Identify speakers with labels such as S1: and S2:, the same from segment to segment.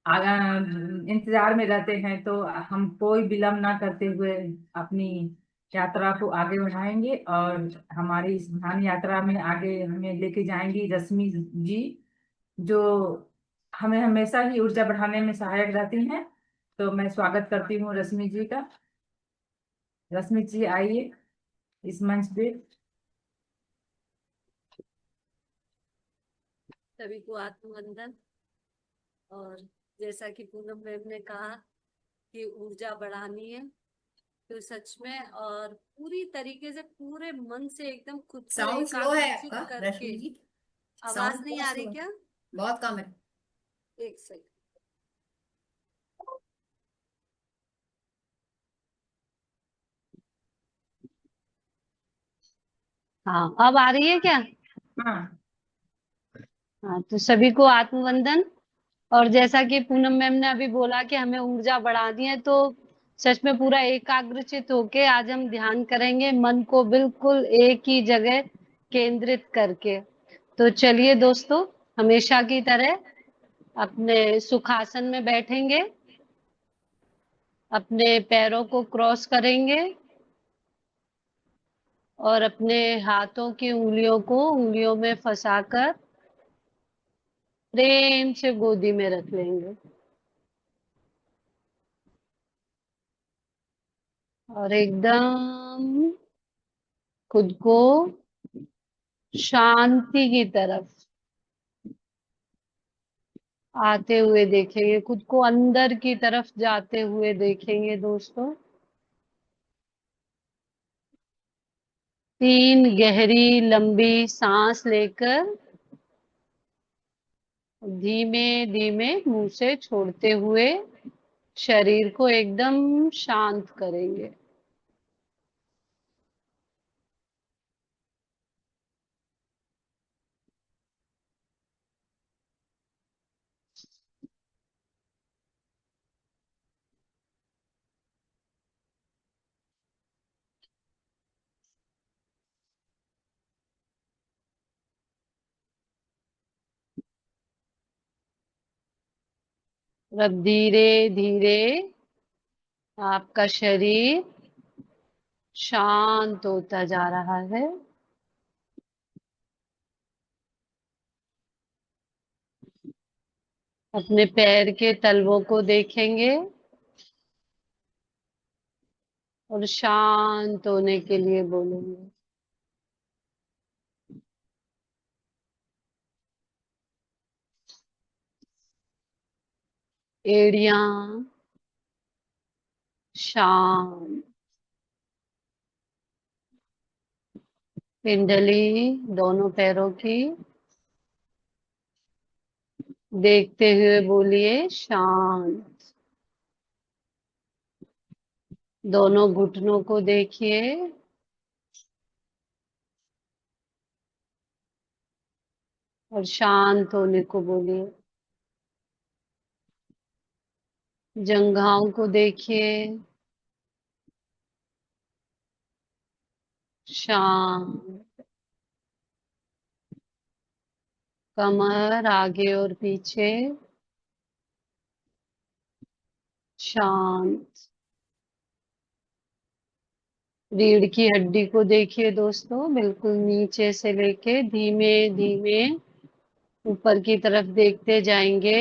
S1: आगा इंतजार में रहते हैं, तो हम कोई विलम्ब ना करते हुए अपनी यात्रा को आगे बढ़ाएंगे। और हमारी इस ध्यान यात्रा में आगे हमें लेके जाएंगी रश्मि जी, जो हमें हमेशा ही ऊर्जा बढ़ाने में सहायक रहती हैं। तो मैं स्वागत करती हूँ रश्मि जी का। रश्मि जी आइए इस मंच पे।
S2: सभी को आत्मवंदन। और जैसा कि पूनम मैम ने कहा कि ऊर्जा बढ़ानी है, तो सच में और पूरी तरीके से पूरे मन से एकदम खुद को
S3: साउंड स्लो है
S2: एकाग्रचित
S3: आपका
S2: करके।
S3: रश्मि जी।
S2: आवाज
S3: साउंड
S2: नहीं
S3: बहुत
S2: आ
S3: स्लो
S2: रही
S3: है।
S2: क्या?
S3: बहुत कम है।
S2: एक सेकंड। हाँ, अब आ रही है क्या?
S1: हाँ।
S2: हाँ, तो सभी को आत्मवंदन। और जैसा कि पूनम मैम ने अभी बोला कि हमें ऊर्जा बढ़ानी है, तो सच में पूरा एकाग्रचित होके आज हम ध्यान करेंगे, मन को बिल्कुल एक ही जगह केंद्रित करके। तो चलिए दोस्तों, हमेशा की तरह अपने सुखासन में बैठेंगे, अपने पैरों को क्रॉस करेंगे और अपने हाथों की उंगलियों में फंसाकर प्रेम से गोदी में रख लेंगे। और एकदम खुद को शांति की तरफ आते हुए देखेंगे, खुद को अंदर की तरफ जाते हुए देखेंगे दोस्तों। 3 गहरी लंबी सांस लेकर धीमे धीमे मुंह से छोड़ते हुए शरीर को एकदम शांत करेंगे। और अब धीरे धीरे आपका शरीर शांत होता जा रहा है। अपने पैर के तलवों को देखेंगे और शांत होने के लिए बोलेंगे। एड़ियां शांत, पिंडली दोनों पैरों की देखते हुए बोलिए शांत। दोनों घुटनों को देखिए और शांत होने को बोलिए। जंघाओं को देखिए, शांत। कमर आगे और पीछे शांत। रीढ़ की हड्डी को देखिए दोस्तों, बिल्कुल नीचे से लेके धीमे धीमे ऊपर की तरफ देखते जाएंगे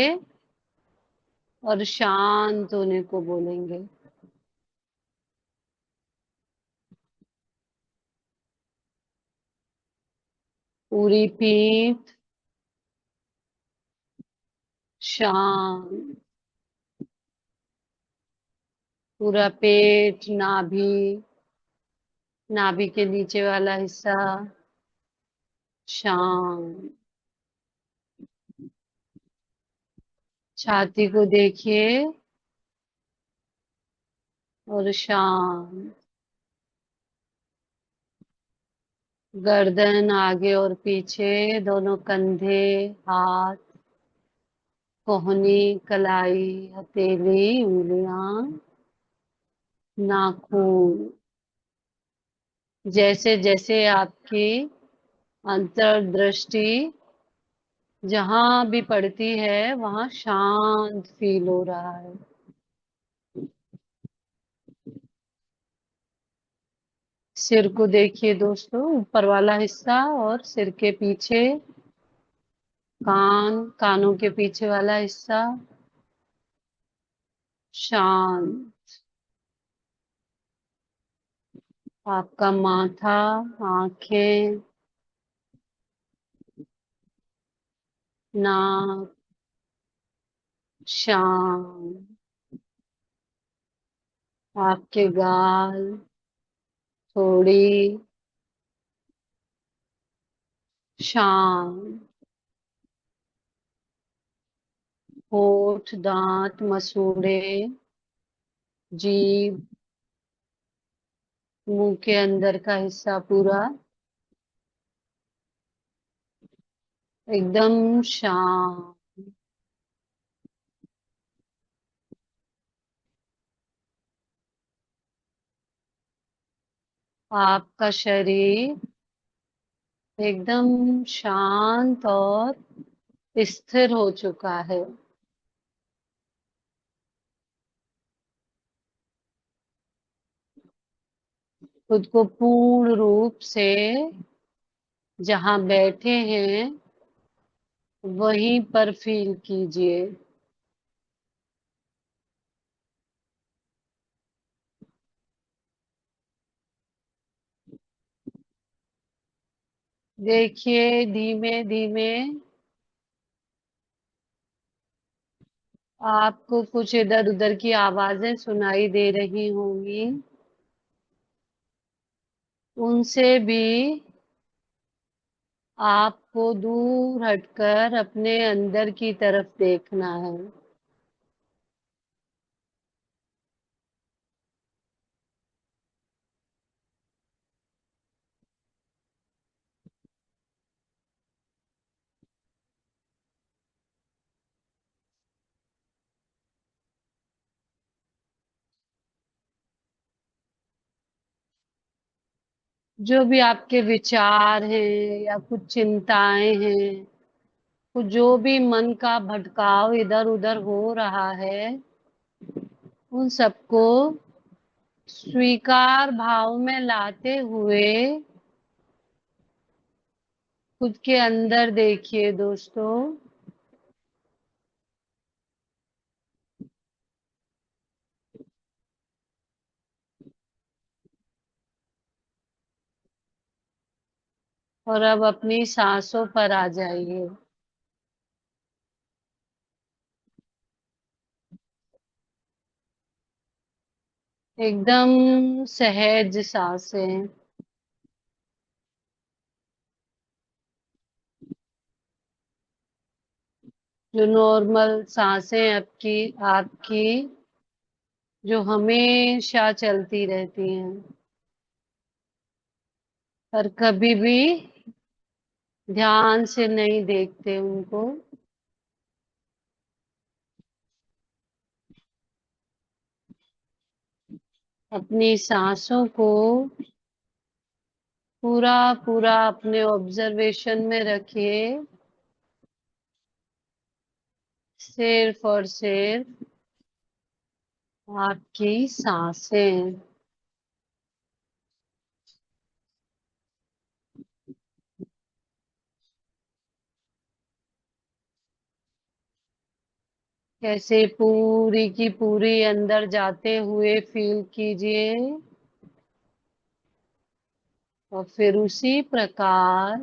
S2: और शांत होने को बोलेंगे। पूरी पीठ शांत, पूरा पेट, नाभि, नाभि के नीचे वाला हिस्सा शांत। छाती को देखिए और शांत। गर्दन आगे और पीछे, दोनों कंधे, हाथ, कोहनी, कलाई, हथेली, उंगलियां, नाखून। जैसे जैसे आपकी अंतर्दृष्टि जहां भी पड़ती है वहां शांत फील हो रहा है। सिर को देखिए दोस्तों, ऊपर वाला हिस्सा और सिर के पीछे, कानों के पीछे वाला हिस्सा शांत। आपका माथा, आंखें, नाक शांत। आपके गाल, थोड़ी शांत। होठ, दांत, मसूड़े, जीभ, मुंह के अंदर का हिस्सा पूरा एकदम शांत। आपका शरीर एकदम शांत और स्थिर हो चुका है। खुद को पूर्ण रूप से जहां बैठे हैं वहीं पर फील कीजिए। देखिए धीमे धीमे आपको कुछ इधर उधर की आवाजें सुनाई दे रही होंगी, उनसे भी आपको दूर हटकर अपने अंदर की तरफ देखना है। जो भी आपके विचार हैं या कुछ चिंताएं हैं, कुछ जो भी मन का भटकाव इधर उधर हो रहा है, उन सबको स्वीकार भाव में लाते हुए खुद के अंदर देखिए दोस्तों। और अब अपनी सांसों पर आ जाइए। एकदम सहज सांसें, जो नॉर्मल सांसें आपकी आपकी जो हमेशा चलती रहती हैं, पर कभी भी ध्यान से नहीं देखते उनको। अपनी सांसों को पूरा पूरा अपने ऑब्जर्वेशन में रखिए। सिर्फ और सिर्फ आपकी सांसें। कैसे पूरी की पूरी अंदर जाते हुए फील कीजिए, और फिर उसी प्रकार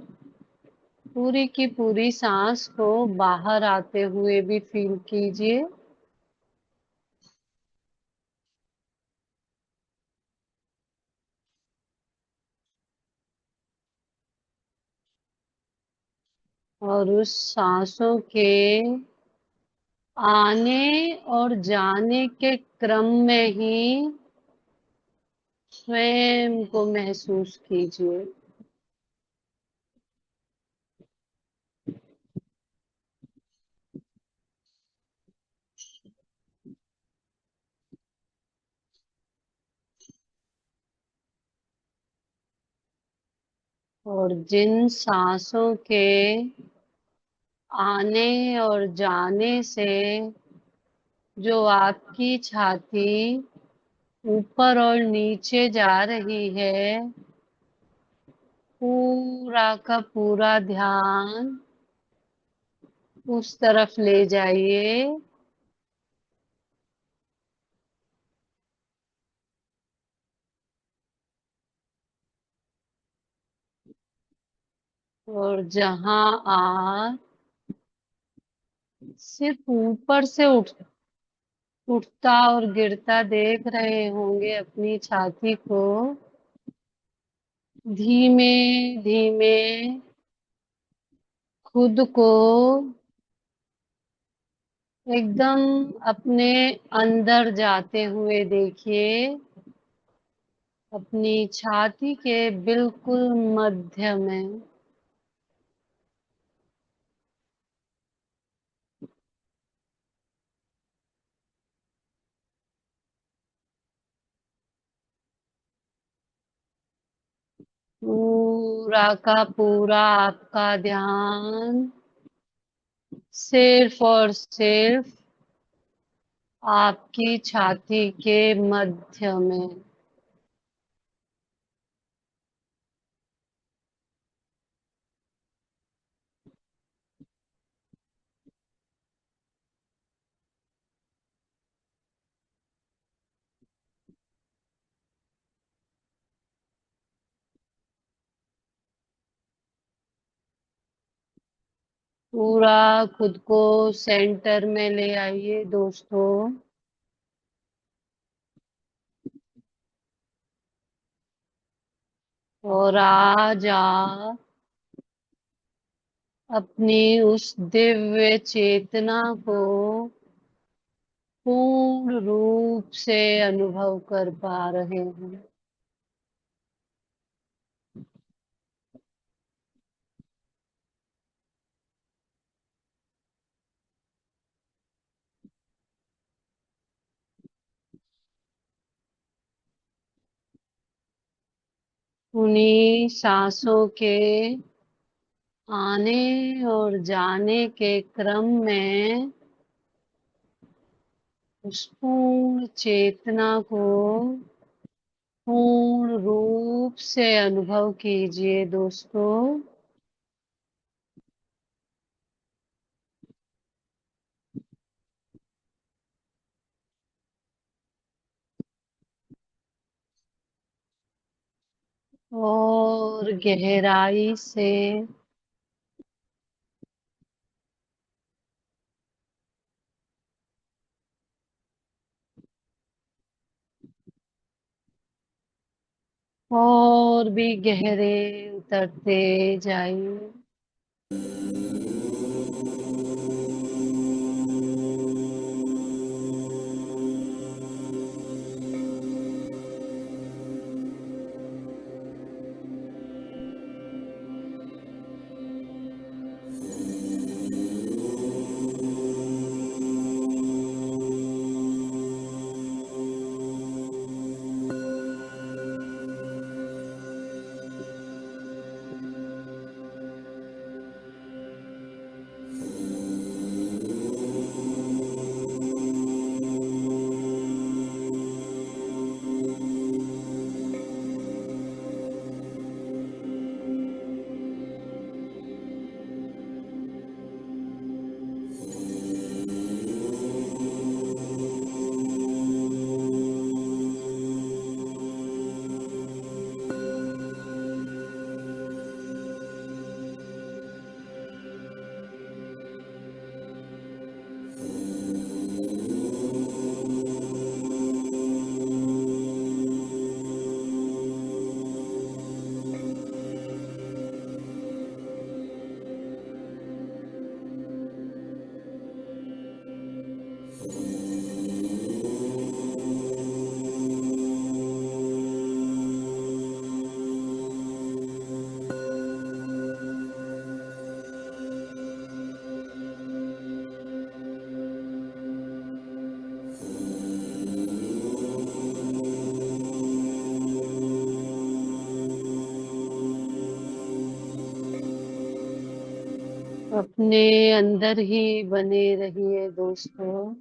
S2: पूरी की पूरी सांस को बाहर आते हुए भी फील कीजिए। और उस सांसों के आने और जाने के क्रम में ही स्वयं को महसूस कीजिए। और जिन सांसों के आने और जाने से जो आपकी छाती ऊपर और नीचे जा रही है, पूरा का पूरा ध्यान उस तरफ ले जाइए। और जहां आप सिर्फ ऊपर से उठता और गिरता देख रहे होंगे अपनी छाती को, धीमे धीमे खुद को एकदम अपने अंदर जाते हुए देखिए, अपनी छाती के बिल्कुल मध्य में। पूरा का पूरा आपका ध्यान सिर्फ और सिर्फ आपकी छाती के मध्य में। पूरा खुद को सेंटर में ले आइए दोस्तों। और आज आप अपनी उस दिव्य चेतना को पूर्ण रूप से अनुभव कर पा रहे हैं। उन्हीं सांसों के आने और जाने के क्रम में उस पूर्ण चेतना को पूर्ण रूप से अनुभव कीजिए दोस्तों। और गहराई से और भी गहरे उतरते जाइए। अपने अंदर ही बने रहिए दोस्तों।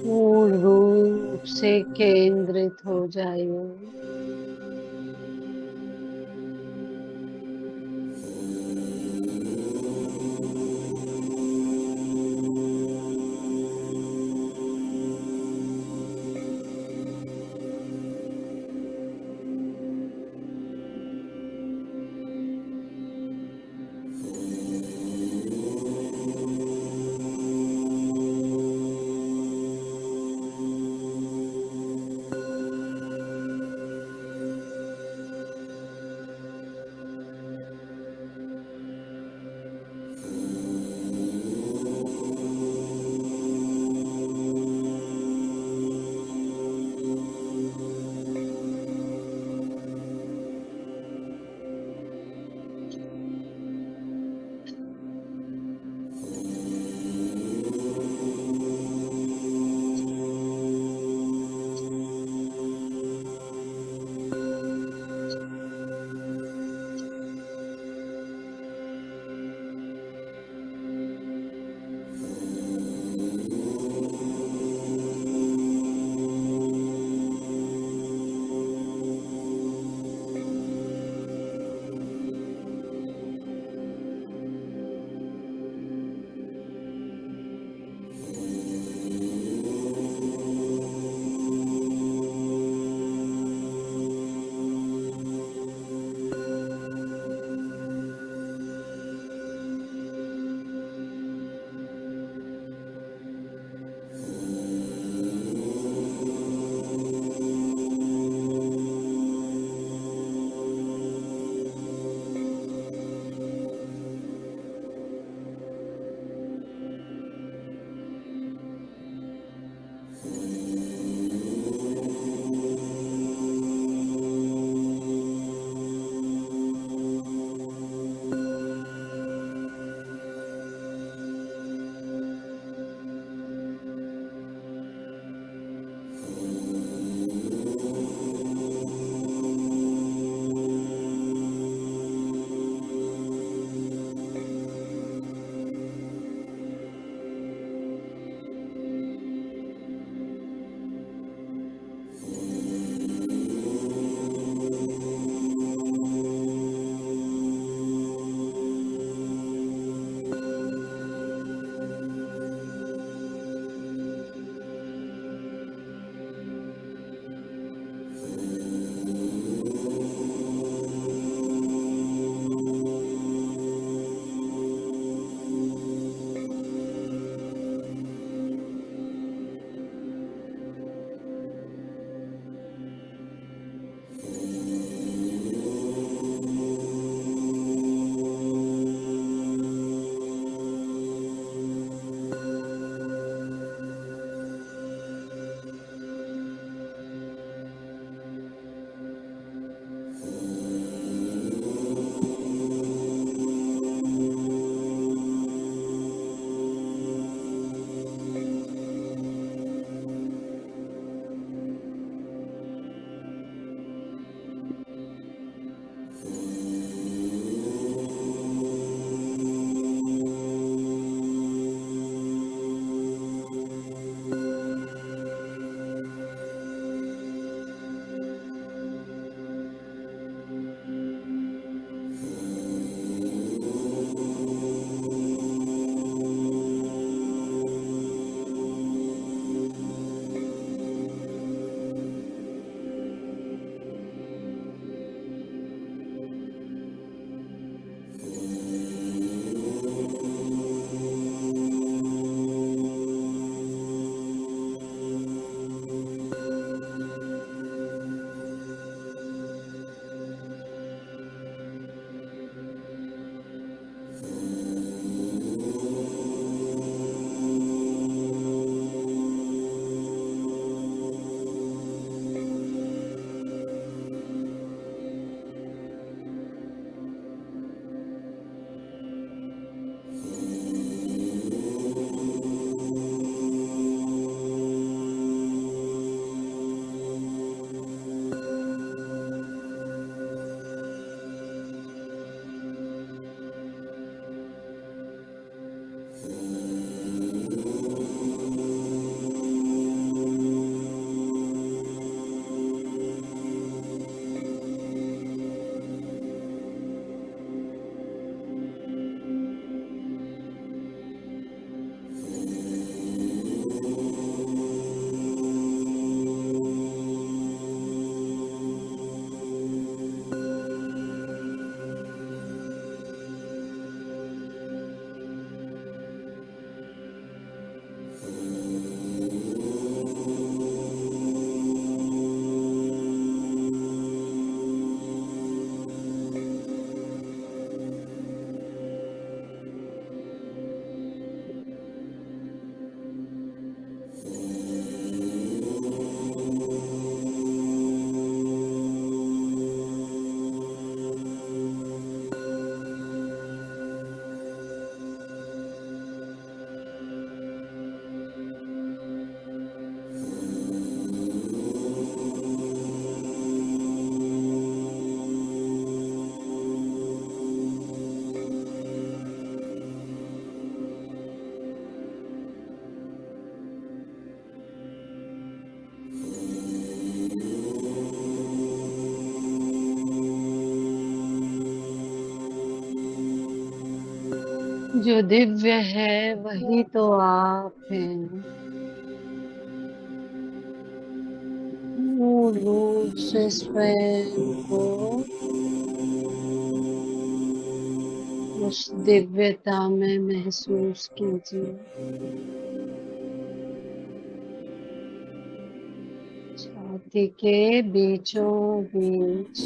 S2: पूर्ण रूप से केंद्रित हो जाइए। जो दिव्य है वही तो आप हैं, मूल रूप से स्वयं को उस दिव्यता में महसूस कीजिए। छाती के बीचों बीच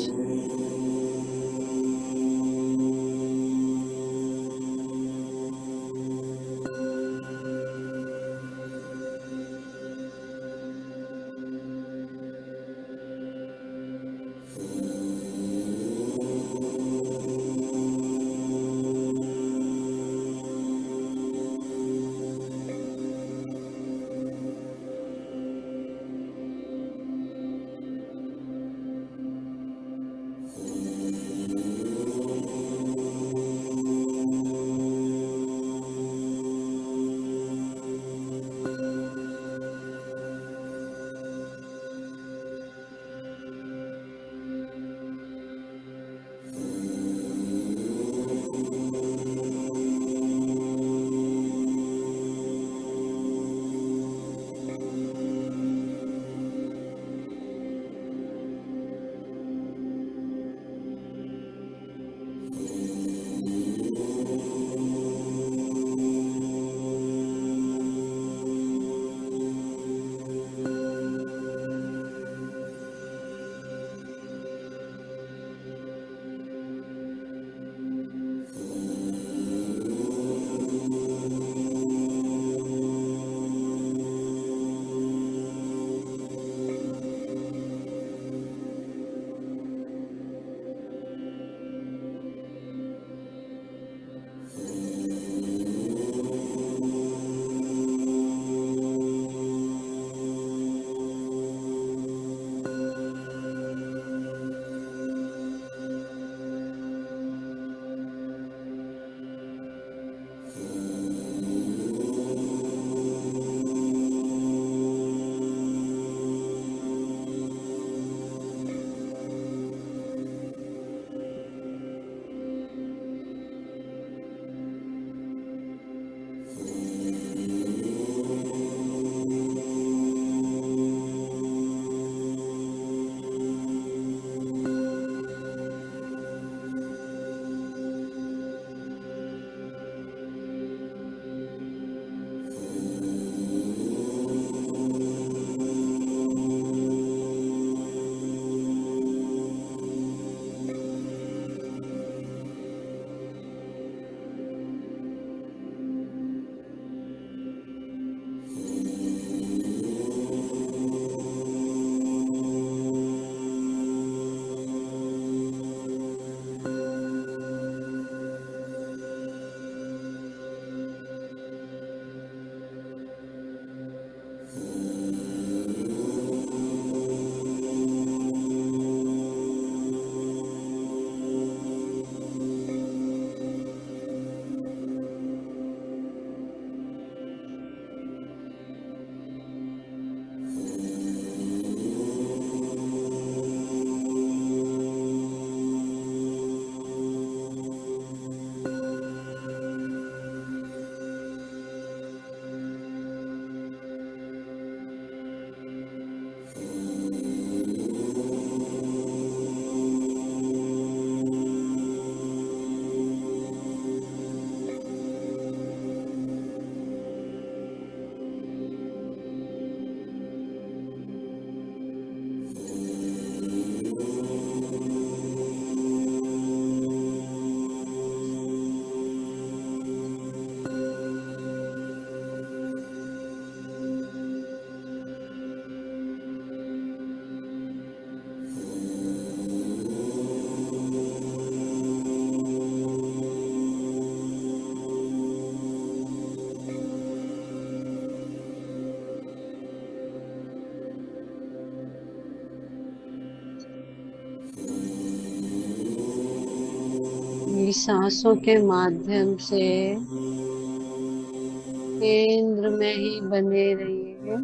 S2: अपनी सांसों के माध्यम से केंद्र में ही बने रहिए।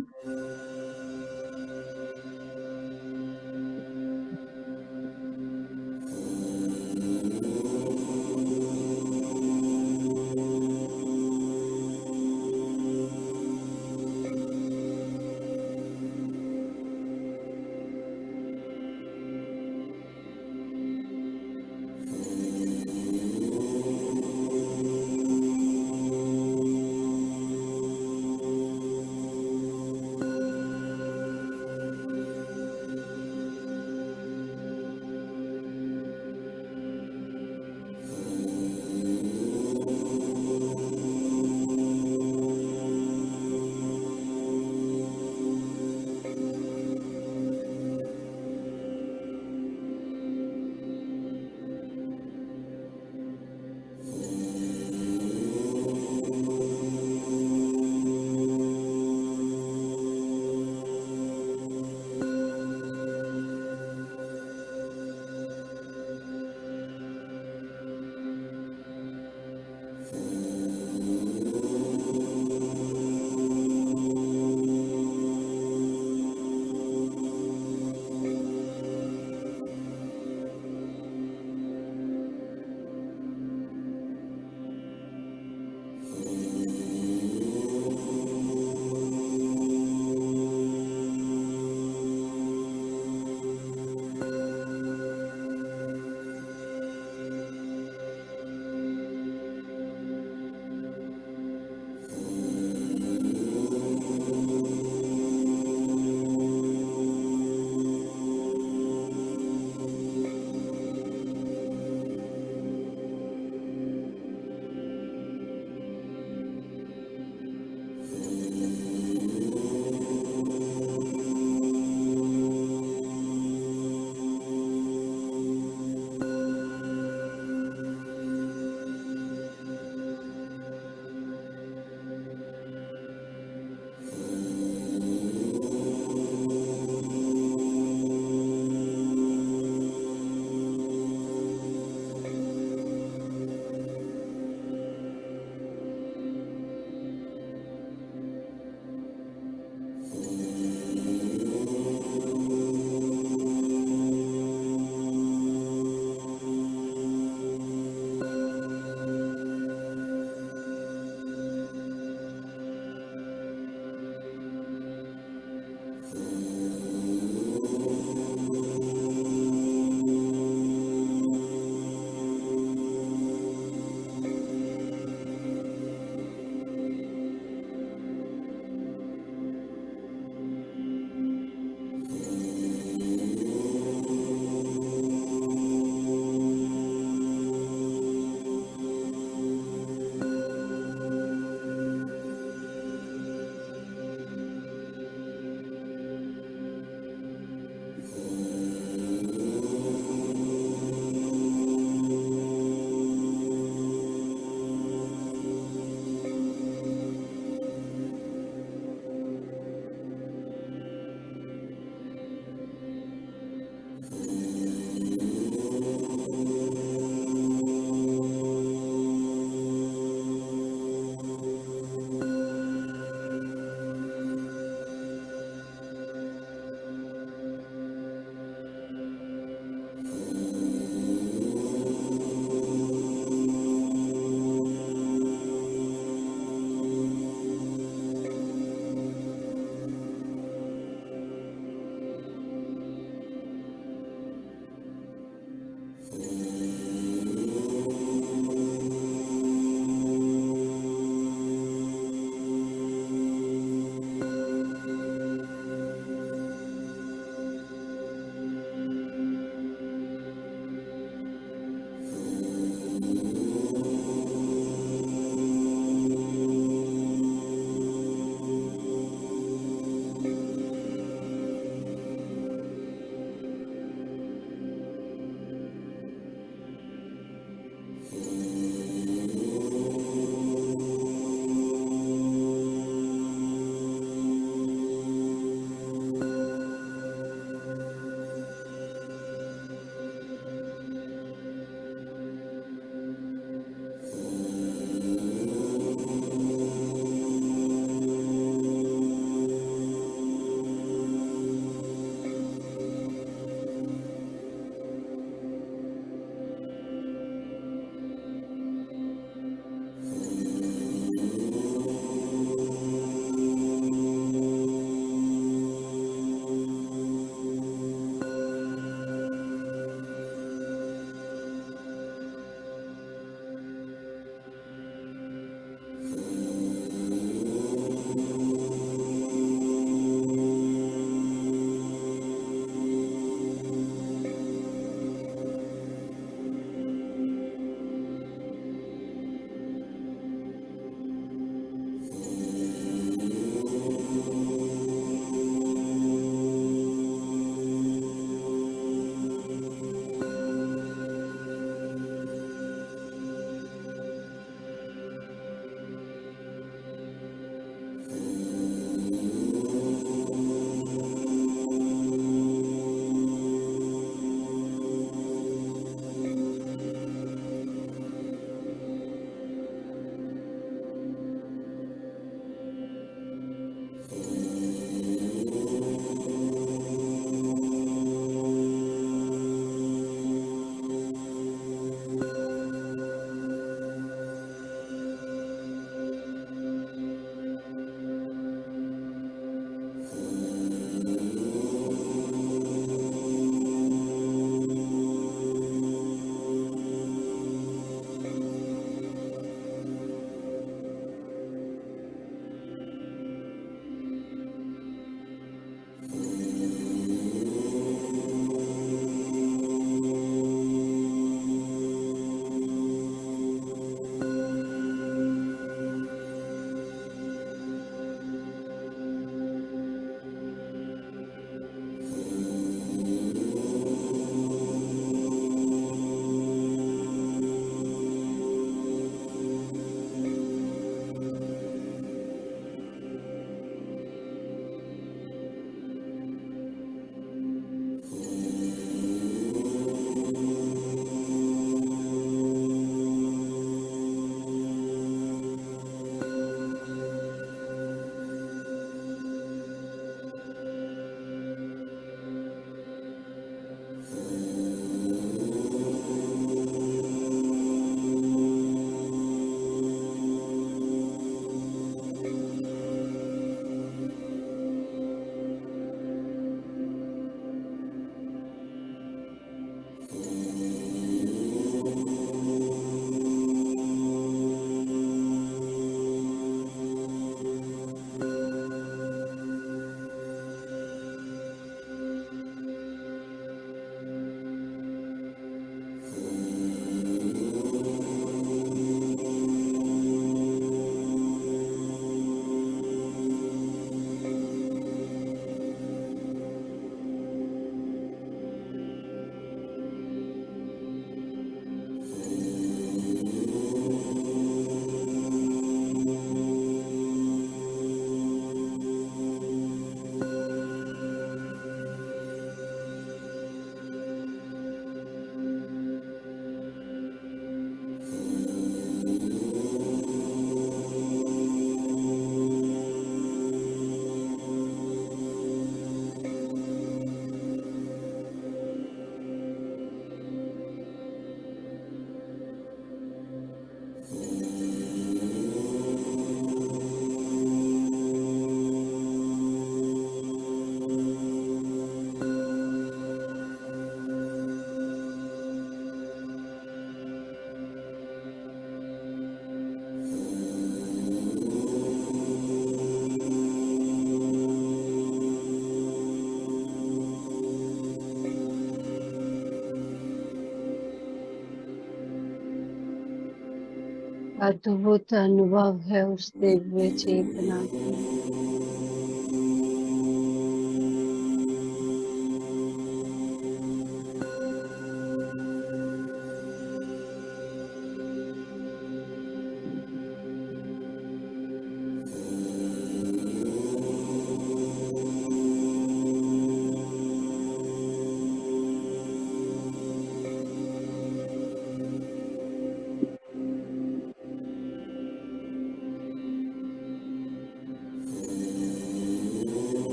S2: अद्भुत अनुभव है उस दिव्य चेतना की।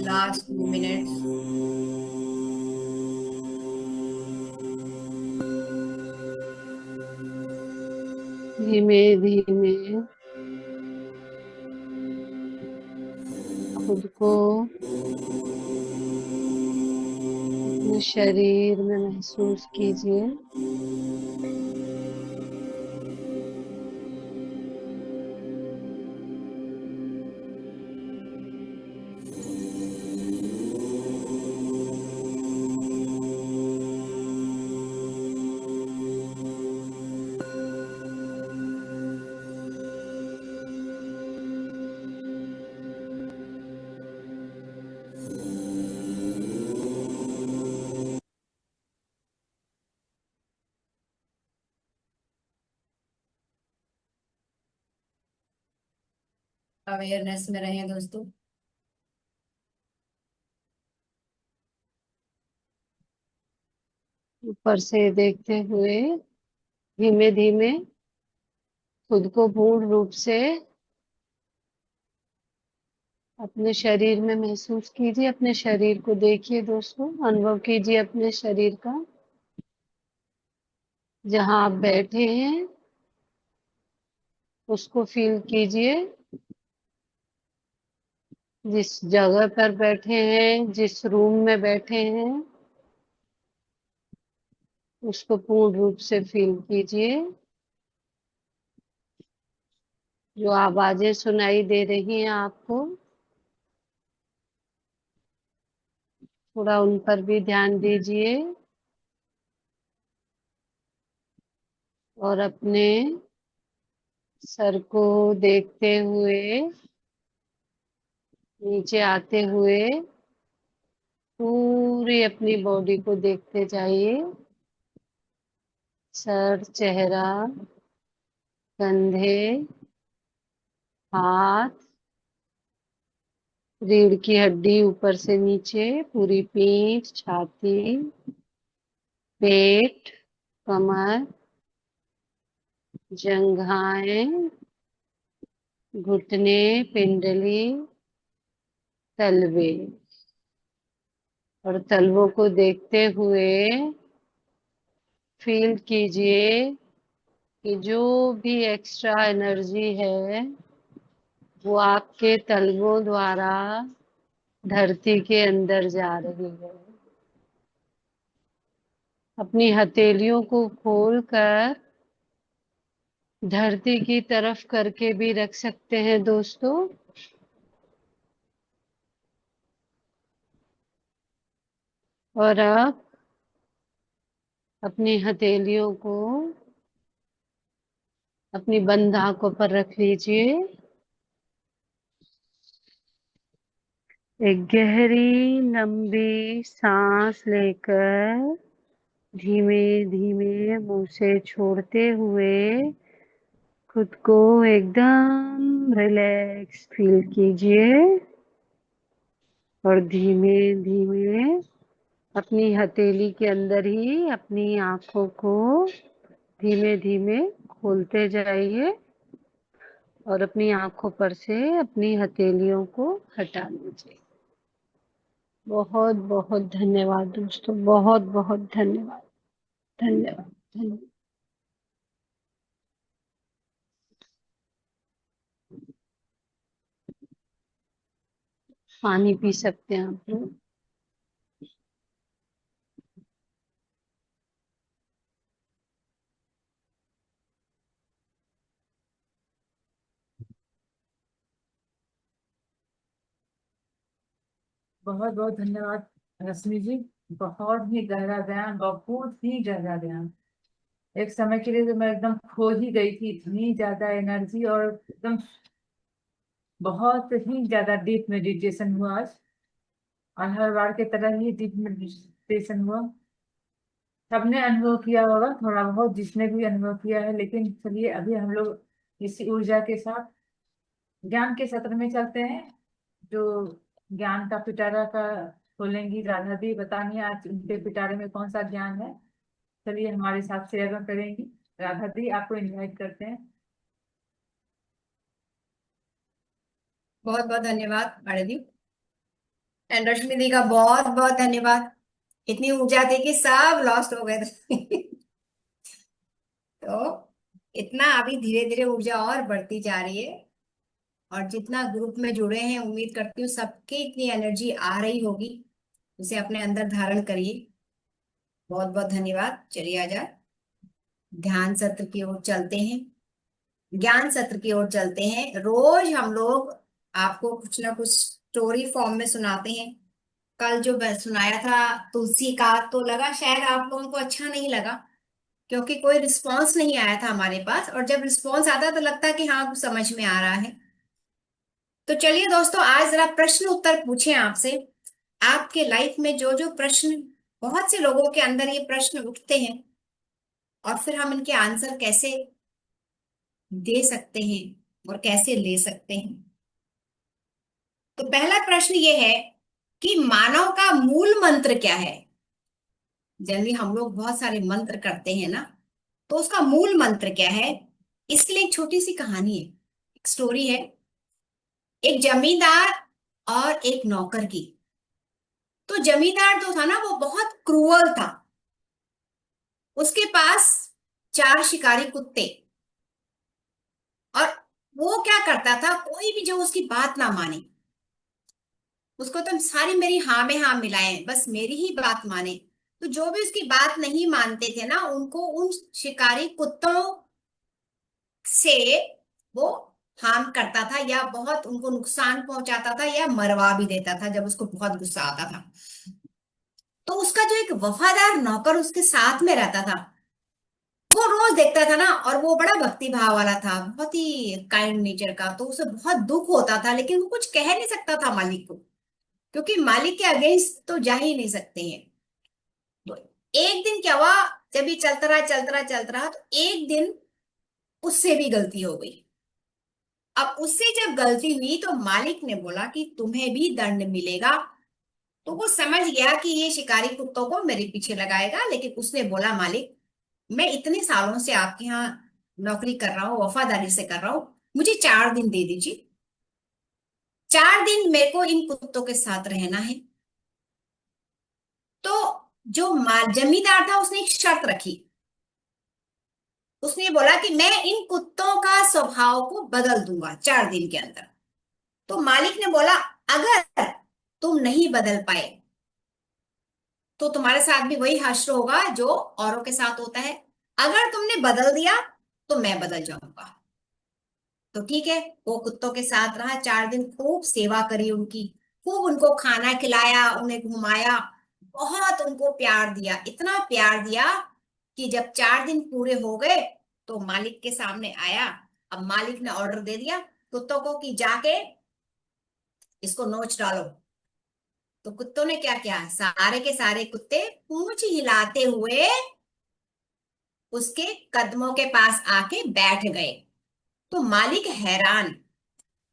S3: Last 2 minutes.
S2: धीमे धीमे खुद को अपने शरीर में महसूस कीजिए।
S3: अवेयरनेस में रहें दोस्तों।
S2: ऊपर से देखते हुए धीमे धीमे खुद को पूर्ण रूप से अपने शरीर में महसूस कीजिए। अपने शरीर को देखिए दोस्तों, अनुभव कीजिए अपने शरीर का। जहां आप बैठे हैं उसको फील कीजिए। जिस जगह पर बैठे हैं, जिस रूम में बैठे हैं, उसको पूर्ण रूप से फील कीजिए। जो आवाजें सुनाई दे रही हैं आपको, थोड़ा उन पर भी ध्यान दीजिए और अपने सर को देखते हुए नीचे आते हुए पूरी अपनी बॉडी को देखते जाइए। सर, चेहरा, कंधे, हाथ, रीढ़ की हड्डी ऊपर से नीचे, पूरी पीठ, छाती, पेट, कमर, जंघाएं, घुटने, पिंडली, तलवे। और तलवों को देखते हुए फील कीजिए कि जो भी एक्स्ट्रा एनर्जी है वो आपके तलवों द्वारा धरती के अंदर जा रही है। अपनी हथेलियों को खोलकर धरती की तरफ करके भी रख सकते हैं दोस्तों। और अब अपनी हथेलियों को अपनी बंद आंखों पर रख लीजिए। एक गहरी लंबी सांस लेकर धीमे धीमे मुंह से छोड़ते हुए खुद को एकदम रिलैक्स फील कीजिए और धीमे धीमे अपनी हथेली के अंदर ही अपनी आंखों को धीमे धीमे खोलते जाइए और अपनी आंखों पर से अपनी हथेलियों को हटा लीजिए। बहुत बहुत धन्यवाद दोस्तों, बहुत बहुत धन्यवाद। धन्यवाद। धन्यवाद। पानी पी सकते हैं आप लोग।
S1: बहुत बहुत धन्यवाद रश्मि जी। बहुत ही गहरा ध्यान, बहुत ही गहरा ध्यान। एक समय के लिए तो मैं एकदम खो ही गई थी, इतनी ज्यादा एनर्जी और एकदम बहुत ही ज्यादा डीप मेडिटेशन हुआ आज। और हर बार की तरह ही डीप मेडिटेशन हुआ। सबने अनुभव किया होगा थोड़ा बहुत, जिसने भी अनुभव किया है। लेकिन चलिए अभी हम लोग इसी ऊर्जा के साथ ज्ञान के सत्र में चलते हैं। जो ज्ञान का पिटारा का खोलेंगी राधा दी, बतानी आज उनके पिटारे में कौन सा ज्ञान है। चलिए हमारे साथ शेयर करेंगी राधा दी, आपको इनवाइट करते हैं।
S3: बहुत बहुत धन्यवाद मैडम। एंड रश्मि दी का बहुत बहुत धन्यवाद। इतनी ऊर्जा थी कि सब लॉस्ट हो गए थे। तो इतना अभी धीरे धीरे ऊर्जा और बढ़ती जा रही है। और जितना ग्रुप में जुड़े हैं, उम्मीद करती हूँ सबकी इतनी एनर्जी आ रही होगी। उसे अपने अंदर धारण करिए। बहुत बहुत धन्यवाद। चलिए आजा ध्यान सत्र की ओर चलते हैं। ज्ञान सत्र की ओर चलते हैं। रोज हम लोग आपको कुछ ना कुछ स्टोरी फॉर्म में सुनाते हैं। कल जो सुनाया था तुलसी का, तो लगा शायद आप लोगों को अच्छा नहीं लगा, क्योंकि कोई रिस्पांस नहीं आया था हमारे पास। और जब रिस्पांस आता है तो लगता है कि हाँ कुछ समझ में आ रहा है। तो चलिए दोस्तों, आज जरा प्रश्न उत्तर पूछें आपसे। आपके लाइफ में जो जो प्रश्न, बहुत से लोगों के अंदर ये प्रश्न उठते हैं, और फिर हम इनके आंसर कैसे दे सकते हैं और कैसे ले सकते हैं। तो पहला प्रश्न ये है कि मानव का मूल मंत्र क्या है। जनरली हम लोग बहुत सारे मंत्र करते हैं ना, तो उसका मूल मंत्र क्या है। इसके लिए एक छोटी सी कहानी है, एक स्टोरी है। एक जमींदार और एक नौकर की। तो जमींदार जो था ना, वो बहुत क्रूअल था। उसके पास 4 शिकारी कुत्ते। और वो क्या करता था, कोई भी जो उसकी बात ना माने, उसको तो सारी मेरी हाँ में हाँ मिलाए, बस मेरी ही बात माने। तो जो भी उसकी बात नहीं मानते थे ना, उनको उन शिकारी कुत्तों से वो हार्म करता था, या बहुत उनको नुकसान पहुंचाता था, या मरवा भी देता था जब उसको बहुत गुस्सा आता था। तो उसका जो एक वफादार नौकर उसके साथ में रहता था, वो रोज देखता था ना, और वो बड़ा भक्ति भाव वाला था, बहुत ही काइंड नेचर का। तो उसे बहुत दुख होता था, लेकिन वो कुछ कह नहीं सकता था मालिक को, क्योंकि मालिक के अगेंस्ट तो जा ही नहीं सकते हैं। तो एक दिन क्या हुआ, जब ये चलता रहा तो एक दिन उससे भी गलती हो गई। अब उससे जब गलती हुई तो मालिक ने बोला कि तुम्हें भी दंड मिलेगा। तो वो समझ गया कि ये शिकारी कुत्तों को मेरे पीछे लगाएगा, लेकिन उसने बोला मालिक, मैं इतने सालों से आपके यहाँ नौकरी कर रहा हूँ, वफादारी से कर रहा हूँ, मुझे 4 दिन दे दीजिए। 4 दिन मेरे को इन कुत्तों के साथ रहना है। तो जो जमींदार था उसने एक शर्त रखी। उसने बोला कि मैं इन कुत्तों का स्वभाव को बदल दूंगा 4 दिन के अंदर। तो मालिक ने बोला, अगर तुम नहीं बदल पाए तो तुम्हारे साथ भी वही हश्र होगा जो औरों के साथ होता है। अगर तुमने बदल दिया तो मैं बदल जाऊंगा। तो ठीक है, वो कुत्तों के साथ रहा 4 दिन, खूब सेवा करी उनकी, खूब उनको खाना खिलाया, उन्हें घुमाया, बहुत उनको प्यार दिया, इतना प्यार दिया कि जब 4 दिन पूरे हो गए तो मालिक के सामने आया। अब मालिक ने ऑर्डर दे दिया कुत्तों को कि जाके इसको नोच डालो। तो कुत्तों ने क्या किया, सारे के सारे कुत्ते पूंछ हिलाते हुए उसके कदमों के पास आके बैठ गए। तो मालिक हैरान,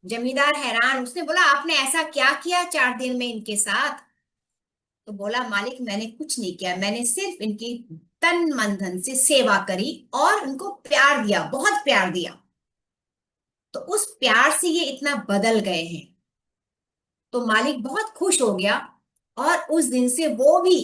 S3: जमींदार हैरान। उसने बोला, आपने ऐसा क्या किया 4 दिन में इनके साथ। तो बोला, मालिक मैंने कुछ नहीं किया, मैंने सिर्फ इनकी तन मन धन से सेवा करी और उनको प्यार दिया, बहुत प्यार दिया। तो उस प्यार से ये इतना बदल गए हैं। तो मालिक बहुत खुश हो गया, और उस दिन से वो भी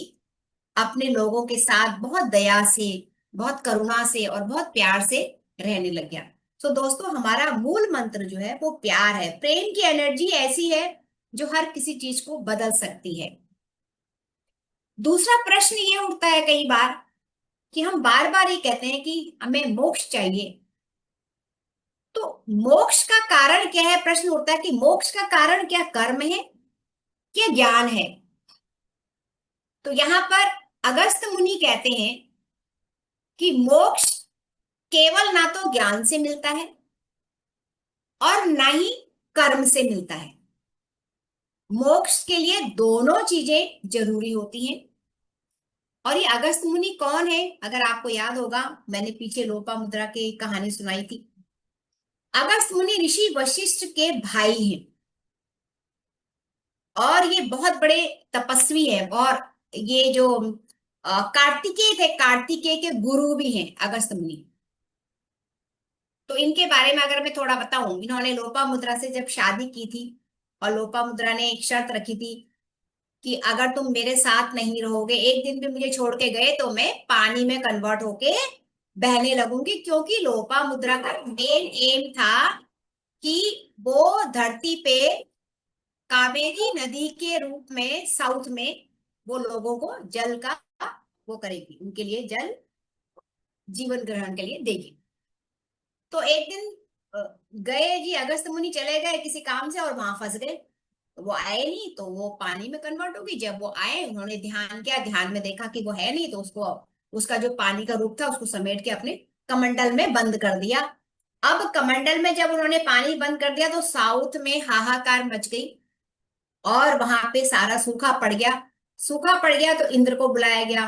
S3: अपने लोगों के साथ बहुत दया से, बहुत करुणा से और बहुत प्यार से रहने लग गया। तो दोस्तों, हमारा मूल मंत्र जो है वो प्यार है। प्रेम की एनर्जी ऐसी है जो हर किसी चीज को बदल सकती है। दूसरा प्रश्न ये उठता है कई बार कि हम बार बार ये कहते हैं कि हमें मोक्ष चाहिए, तो मोक्ष का कारण क्या है? प्रश्न उठता है कि मोक्ष का कारण क्या कर्म है, क्या ज्ञान है? तो यहां पर अगस्त्य मुनि कहते हैं कि मोक्ष केवल ना तो ज्ञान से मिलता है और ना ही कर्म से मिलता है। मोक्ष के लिए दोनों चीजें जरूरी होती हैं। और ये अगस्त्य मुनि कौन है? अगर आपको याद होगा, मैंने पीछे लोपामुद्रा की कहानी सुनाई थी। अगस्त्य मुनि ऋषि वशिष्ठ के भाई हैं और ये बहुत बड़े तपस्वी हैं। और ये जो कार्तिकेय थे, कार्तिकेय के गुरु भी हैं अगस्त्य मुनि। तो इनके बारे में अगर मैं थोड़ा बताऊं, इन्होंने लोपामुद्रा से जब शादी की थी और लोपामुद्रा ने एक शर्त रखी थी कि अगर तुम मेरे साथ नहीं रहोगे, एक दिन भी मुझे छोड़ के गए, तो मैं पानी में कन्वर्ट होके बहने लगूंगी। क्योंकि लोपामुद्रा का मेन एम था कि वो धरती पे कावेरी नदी के रूप में साउथ में वो लोगों को जल का वो करेगी, उनके लिए जल जीवन ग्रहण के लिए देगी। तो एक दिन गए जी, अगस्त्य मुनि चले गए किसी काम से और वहां फंस गए। वो आए नहीं तो वो पानी में कन्वर्ट होगी। जब वो आए, उन्होंने ध्यान किया, ध्यान में देखा कि वो है नहीं, तो उसको, उसका जो पानी का रूप था उसको समेट के अपने कमंडल में बंद कर दिया। अब कमंडल में जब उन्होंने पानी बंद कर दिया तो साउथ में हाहाकार मच गई और वहां पे सारा सूखा पड़ गया। सूखा पड़ गया तो इंद्र को बुलाया गया।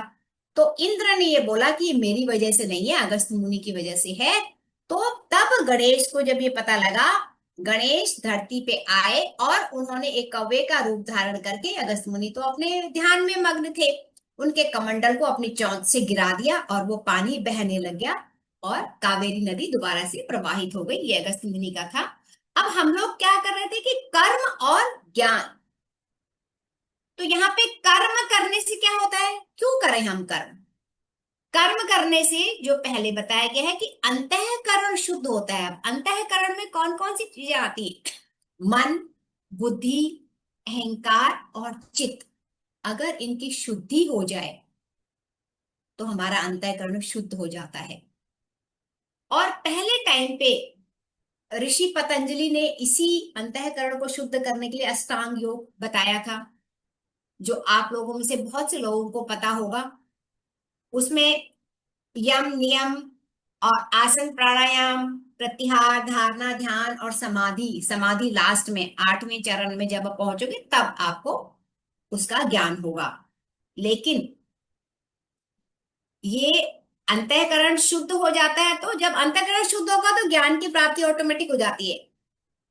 S3: तो इंद्र ने ये बोला कि ये मेरी वजह से नहीं है, अगस्त्य मुनि की वजह से है। तो तब गणेश को जब ये पता लगा, गणेश धरती पे आए और उन्होंने एक कौवे का रूप धारण करके, अगस्त्य मुनि तो अपने ध्यान में मग्न थे, उनके कमंडल को अपनी चोंच से गिरा दिया और वो पानी बहने लग गया और कावेरी नदी दोबारा से प्रवाहित हो गई। ये अगस्त्य मुनि का था। अब हम लोग क्या कर रहे थे कि कर्म और ज्ञान। तो यहाँ पे कर्म करने से क्या होता है, क्यों करें हम कर्म? कर्म करने से जो पहले बताया गया है कि अंतःकरण शुद्ध होता है। अब अंतःकरण में कौन कौन सी चीजें आती है? मन, बुद्धि, अहंकार और चित्त। अगर इनकी शुद्धि हो जाए तो हमारा अंतःकरण शुद्ध हो जाता है। और पहले टाइम पे ऋषि पतंजलि ने इसी अंतःकरण को शुद्ध करने के लिए अष्टांग योग बताया था, जो आप लोगों में से बहुत से लोगों को पता होगा। उसमें यम, नियम और आसन, प्राणायाम, प्रत्याहार, धारणा, ध्यान और समाधि, समाधि लास्ट में 8वें चरण में जब आप पहुंचोगे तब आपको उसका ज्ञान होगा। लेकिन ये अंतःकरण शुद्ध हो जाता है, तो जब अंतःकरण शुद्ध होगा तो ज्ञान की प्राप्ति ऑटोमेटिक हो जाती है।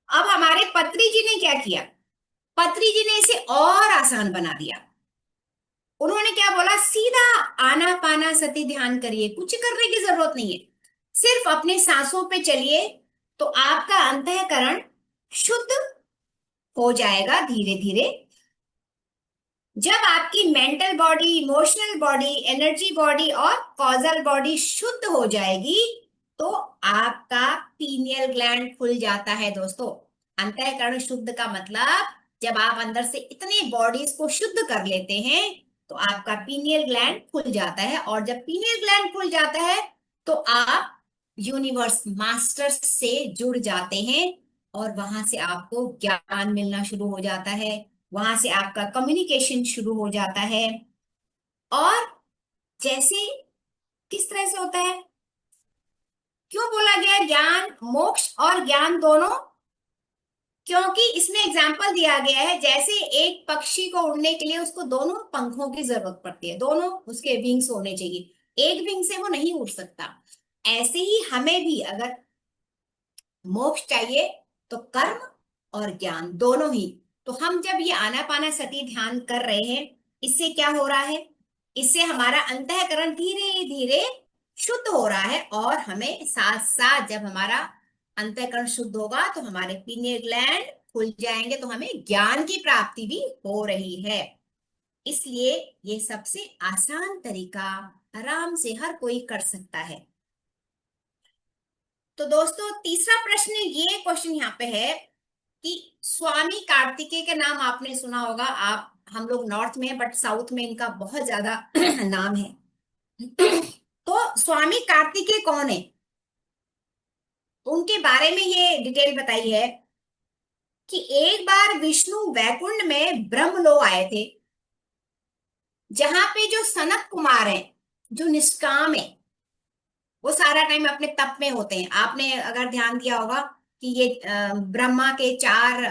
S3: अब हमारे पत्री जी ने क्या किया? पत्री जी ने इसे और आसान बना दिया। उन्होंने क्या बोला? सीधा आनापाना सती ध्यान करिए, कुछ करने की जरूरत नहीं है, सिर्फ अपने सांसों पे चलिए तो आपका अंतःकरण शुद्ध हो जाएगा धीरे धीरे। जब आपकी mental body, emotional body, energy body और कॉजल बॉडी शुद्ध हो जाएगी तो आपका पीनियल ग्लैंड खुल जाता है। दोस्तों, अंतःकरण शुद्ध का मतलब जब आप अंदर से इतने बॉडीज को शुद्ध कर लेते हैं तो आपका पीनियल ग्लैंड खुल जाता है। और जब पीनियल ग्लैंड खुल जाता है तो आप यूनिवर्स मास्टर से जुड़ जाते हैं और वहां से आपको ज्ञान मिलना शुरू हो जाता है, वहां से आपका कम्युनिकेशन शुरू हो जाता है। और जैसे किस तरह से होता है, क्यों बोला गया ज्ञान, मोक्ष और ज्ञान दोनों? क्योंकि इसमें एग्जाम्पल दिया गया है जैसे एक पक्षी को उड़ने के लिए उसको दोनों पंखों की जरूरत पड़ती है, दोनों उसके विंग्स होने चाहिए, एक विंग से वो नहीं उड़ सकता। ऐसे ही हमें भी अगर मोक्ष चाहिए तो कर्म और ज्ञान दोनों ही। तो हम जब ये आनापाना सती ध्यान कर रहे हैं, इससे क्या हो रहा है? इससे हमारा अंतःकरण धीरे धीरे शुद्ध हो रहा है और हमें साथ साथ जब हमारा अंतःकरण शुद्ध होगा तो हमारे पीनियल ग्लैंड खुल जाएंगे, तो हमें ज्ञान की प्राप्ति भी हो रही है। इसलिए ये सबसे आसान तरीका, आराम से हर कोई कर सकता है। तो दोस्तों, तीसरा प्रश्न, ये क्वेश्चन यहाँ पे है कि स्वामी कार्तिकेय के नाम आपने सुना होगा। आप हम लोग नॉर्थ में है बट साउथ में इनका बहुत ज्यादा नाम है। तो स्वामी कार्तिकेय कौन है, उनके बारे में ये डिटेल बताई है कि एक बार विष्णु वैकुंठ में ब्रह्मलोक आए थे, जहां पे जो सनत कुमार है, जो निष्काम है, वो सारा टाइम अपने तप में होते हैं। आपने अगर ध्यान दिया होगा कि ये ब्रह्मा के चार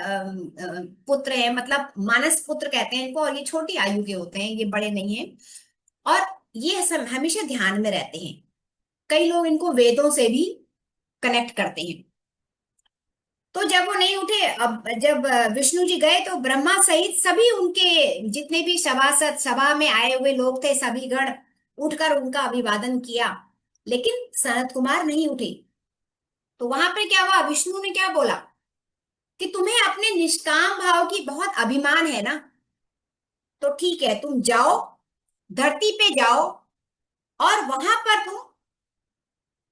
S3: पुत्र हैं, मतलब मानस पुत्र कहते हैं इनको, और ये छोटी आयु के होते हैं, ये बड़े नहीं हैं। और ये हमेशा ध्यान में रहते हैं। कई लोग इनको वेदों से भी कनेक्ट करते हैं। तो जब वो नहीं उठे, अब जब विष्णु जी गए तो ब्रह्मा सहित सभी उनके जितने भी सभासद, सभा में आए हुए लोग थे, सभी गण उठकर उनका अभिवादन किया, लेकिन सनत कुमार नहीं उठे। तो वहां पे क्या हुआ, विष्णु ने क्या बोला कि तुम्हें अपने निष्काम भाव की बहुत अभिमान है ना, तो ठीक है, तुम जाओ, धरती पे जाओ, और वहां पर तुम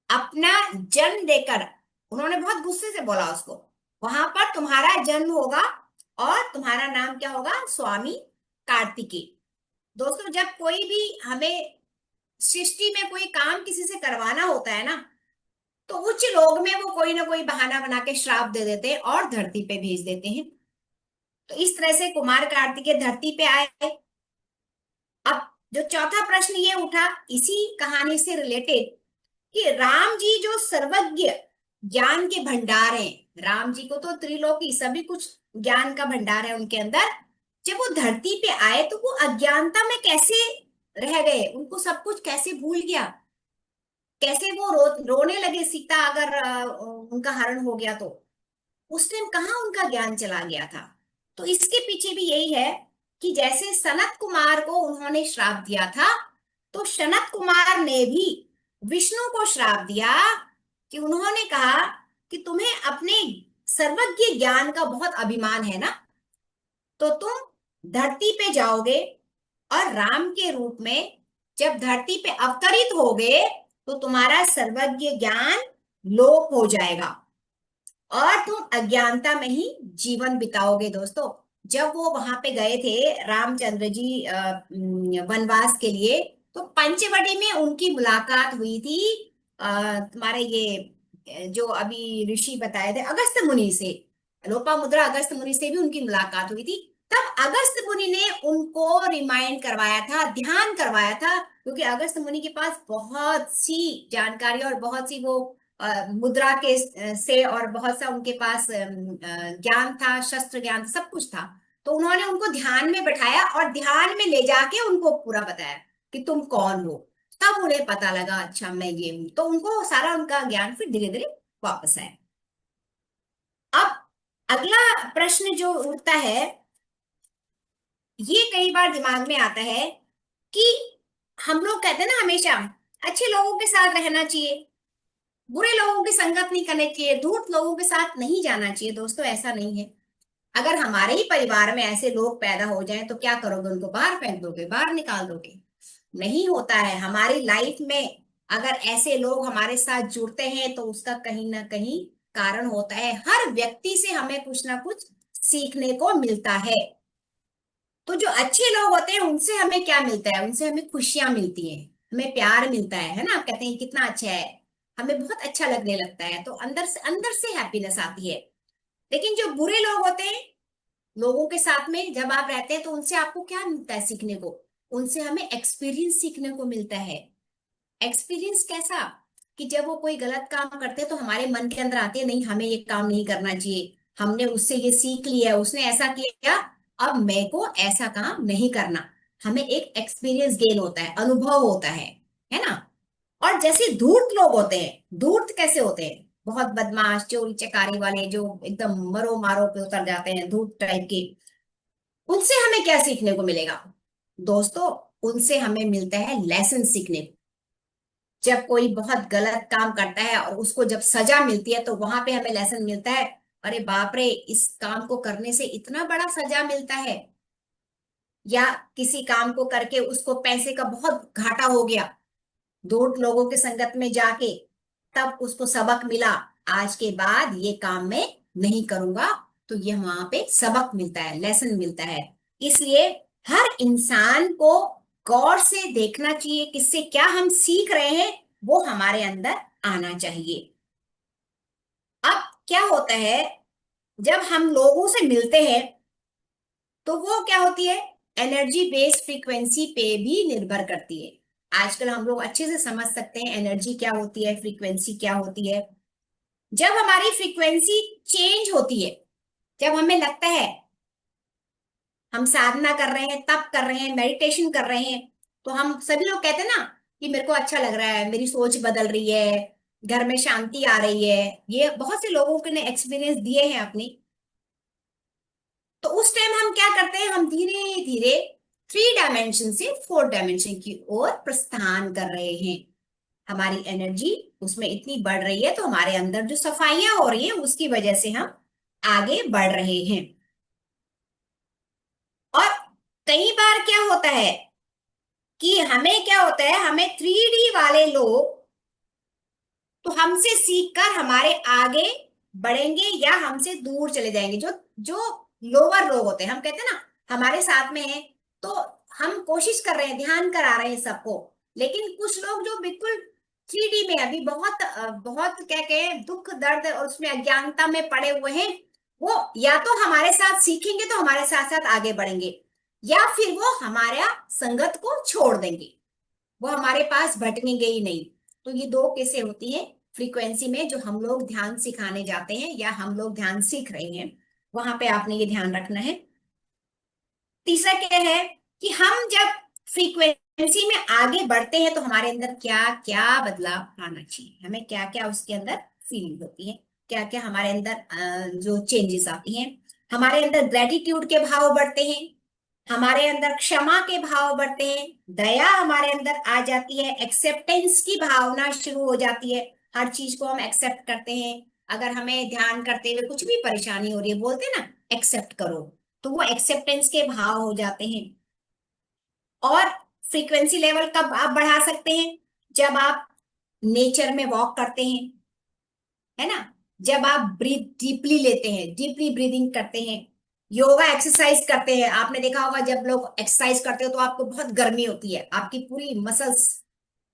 S3: अपना जन्म देकर, उन्होंने बहुत गुस्से से बोला उसको, वहां पर तुम्हारा जन्म होगा और तुम्हारा नाम क्या होगा, स्वामी कार्तिकेय। दोस्तों, जब कोई भी हमें सृष्टि में कोई काम किसी से करवाना होता है ना, तो उच्च लोग में वो कोई ना कोई बहाना बना के श्राप दे देते हैं और धरती पे भेज देते हैं। तो इस तरह से कुमार कार्तिकेय धरती पे आए। अब जो चौथा प्रश्न ये उठा इसी कहानी से रिलेटेड, कि राम जी जो सर्वज्ञ ज्ञान के भंडार हैं, राम जी को तो त्रिलोकी सभी कुछ ज्ञान का भंडार है उनके अंदर, जब वो धरती पे आए तो वो अज्ञानता में कैसे रह गए, उनको सब कुछ कैसे भूल गया, कैसे वो रोने लगे सीता अगर उनका हरण हो गया तो उस टाइम कहाँ उनका ज्ञान चला गया था। तो इसके पीछे भी यही है कि जैसे सनत कुमार को उन्होंने श्राप दिया था, तो सनत कुमार ने भी विष्णु को श्राप दिया कि उन्होंने कहा कि तुम्हें अपने सर्वज्ञ ज्ञान का बहुत अभिमान है ना, तो तुम धरती पे जाओगे और राम के रूप में जब धरती पे अवतरित होगे तो तुम्हारा सर्वज्ञ ज्ञान लोप हो जाएगा और तुम अज्ञानता में ही जीवन बिताओगे। दोस्तों, जब वो वहां पे गए थे रामचंद्र जी वनवास के लिए, तो पंचवटी में उनकी मुलाकात हुई थी तुम्हारे ये जो अभी ऋषि बताए थे अगस्त मुनि से, लोपामुद्रा अगस्त मुनि से भी उनकी मुलाकात हुई थी। तब अगस्त मुनि ने उनको रिमाइंड करवाया था, ध्यान करवाया था, क्योंकि अगस्त मुनि के पास बहुत सी जानकारी और बहुत सी वो मुद्रा के से और बहुत सा उनके पास ज्ञान था, शस्त्र ज्ञान, सब कुछ था। तो उन्होंने उनको ध्यान में बैठाया और ध्यान में ले जाके उनको पूरा बताया कि तुम कौन हो। तब उन्हें पता लगा, अच्छा मैं ये हूं, तो उनको सारा उनका ज्ञान फिर धीरे धीरे वापस आया। अब अगला प्रश्न जो उठता है, ये कई बार दिमाग में आता है कि हम लोग कहते हैं ना हमेशा अच्छे लोगों के साथ रहना चाहिए, बुरे लोगों की संगत नहीं करनी चाहिए, धूर्त लोगों के साथ नहीं जाना चाहिए। दोस्तों, ऐसा नहीं है। अगर हमारे ही परिवार में ऐसे लोग पैदा हो जाएं तो क्या करोगे, उनको बाहर फेंक दोगे, बाहर निकाल दोगे? नहीं होता है। हमारी लाइफ में अगर ऐसे लोग हमारे साथ जुड़ते हैं तो उसका कहीं ना कहीं कारण होता है। हर व्यक्ति से हमें कुछ ना कुछ सीखने को मिलता है। तो जो अच्छे लोग होते हैं उनसे हमें क्या मिलता है, उनसे हमें खुशियां मिलती हैं, हमें प्यार मिलता है ना। आप कहते हैं कितना अच्छा है, हमें बहुत अच्छा लगने लगता है, तो अंदर से हैप्पीनेस आती है। लेकिन जो बुरे लोग होते हैं, लोगों के साथ में जब आप रहते हैं तो उनसे आपको क्या मिलता है सीखने को, उनसे हमें एक्सपीरियंस सीखने को मिलता है। एक्सपीरियंस कैसा, कि जब वो कोई गलत काम करते हैं तो हमारे मन के अंदर आते हैं, नहीं हमें ये काम नहीं करना चाहिए, हमने उससे ये सीख लिया है, उसने ऐसा किया, अब मैं को ऐसा काम नहीं करना। हमें एक एक्सपीरियंस गेन होता है, अनुभव होता है ना। और जैसे धूर्त लोग होते हैं, धूर्त कैसे होते हैं, बहुत बदमाश, चोरी चकारी वाले, जो एकदम मरो मारो पे उतर जाते हैं, धूर्त टाइप के, उनसे हमें क्या सीखने को मिलेगा? दोस्तों, उनसे हमें मिलता है लेसन सीखने को। जब कोई बहुत गलत काम करता है और उसको जब सजा मिलती है तो वहां पे हमें लेसन मिलता है, अरे बाप रे, इस काम को करने से इतना बड़ा सजा मिलता है। या किसी काम को करके उसको पैसे का बहुत घाटा हो गया, धूर्त लोगों के संगत में जाके, तब उसको सबक मिला, आज के बाद ये काम मैं नहीं करूंगा, तो ये वहां पे सबक मिलता है, लेसन मिलता है। इसलिए हर इंसान को गौर से देखना चाहिए, किससे क्या हम सीख रहे हैं वो हमारे अंदर आना चाहिए। अब क्या होता है, जब हम लोगों से मिलते हैं तो वो क्या होती है, एनर्जी बेस्ड फ्रीक्वेंसी पे भी निर्भर करती है। आजकल हम लोग अच्छे से समझ सकते हैं एनर्जी क्या होती है, फ्रीक्वेंसी क्या होती है। जब हमारी फ्रीक्वेंसी चेंज होती है, जब हमें लगता है हम साधना कर रहे हैं, तप कर रहे हैं, मेडिटेशन कर रहे हैं, तो हम सभी लोग कहते हैं ना कि मेरे को अच्छा लग रहा है, मेरी सोच बदल रही है, घर में शांति आ रही है। ये बहुत से लोगों ने एक्सपीरियंस दिए हैं अपनी। तो उस टाइम हम क्या करते हैं, हम धीरे धीरे 3 डायमेंशन से 4 डायमेंशन की ओर प्रस्थान कर रहे हैं। हमारी एनर्जी उसमें इतनी बढ़ रही है, तो हमारे अंदर जो सफाइयां हो रही है उसकी वजह से हम आगे बढ़ रहे हैं। और कई बार क्या होता है कि हमें क्या होता है, हमें 3D वाले लोग तो हमसे सीखकर हमारे आगे बढ़ेंगे या हमसे दूर चले जाएंगे। जो जो लोअर लोग होते हैं, हम कहते हैं ना हमारे साथ में है, तो हम कोशिश कर रहे हैं, ध्यान करा रहे हैं सबको, लेकिन कुछ लोग जो बिल्कुल 3D में अभी बहुत बहुत क्या कहें दुख दर्द और उसमें अज्ञानता में पड़े हुए हैं, वो या तो हमारे साथ सीखेंगे तो हमारे साथ साथ आगे बढ़ेंगे, या फिर वो हमारा संगत को छोड़ देंगे, वो हमारे पास भटकेंगे ही नहीं। तो ये 2 केसें होती है फ्रीक्वेंसी में, जो हम लोग ध्यान सिखाने जाते हैं या हम लोग ध्यान सीख रहे हैं, वहां पे आपने ये ध्यान रखना है। तीसरा क्या है कि हम जब फ्रीक्वेंसी में आगे बढ़ते हैं तो हमारे अंदर क्या क्या बदलाव आना चाहिए, हमें क्या क्या उसके अंदर फीलिंग होती है, क्या क्या हमारे अंदर जो चेंजेस आती हैं। हमारे अंदर ग्रेटिट्यूड के भाव बढ़ते हैं, हमारे अंदर क्षमा के भाव बढ़ते हैं, दया हमारे अंदर आ जाती है, एक्सेप्टेंस की भावना शुरू हो जाती है, हर चीज को हम एक्सेप्ट करते हैं। अगर हमें ध्यान करते हुए कुछ भी परेशानी हो रही है, बोलते हैं ना एक्सेप्ट करो, तो वो एक्सेप्टेंस के भाव हो जाते हैं। और फ्रीक्वेंसी लेवल कब आप बढ़ा सकते हैं, जब आप नेचर में वॉक करते हैं, है ना, जब आप ब्रीथ डीपली लेते हैं, डीपली ब्रीदिंग करते हैं, योगा एक्सरसाइज करते हैं। आपने देखा होगा जब लोग एक्सरसाइज करते हो तो आपको बहुत गर्मी होती है, आपकी पूरी मसल्स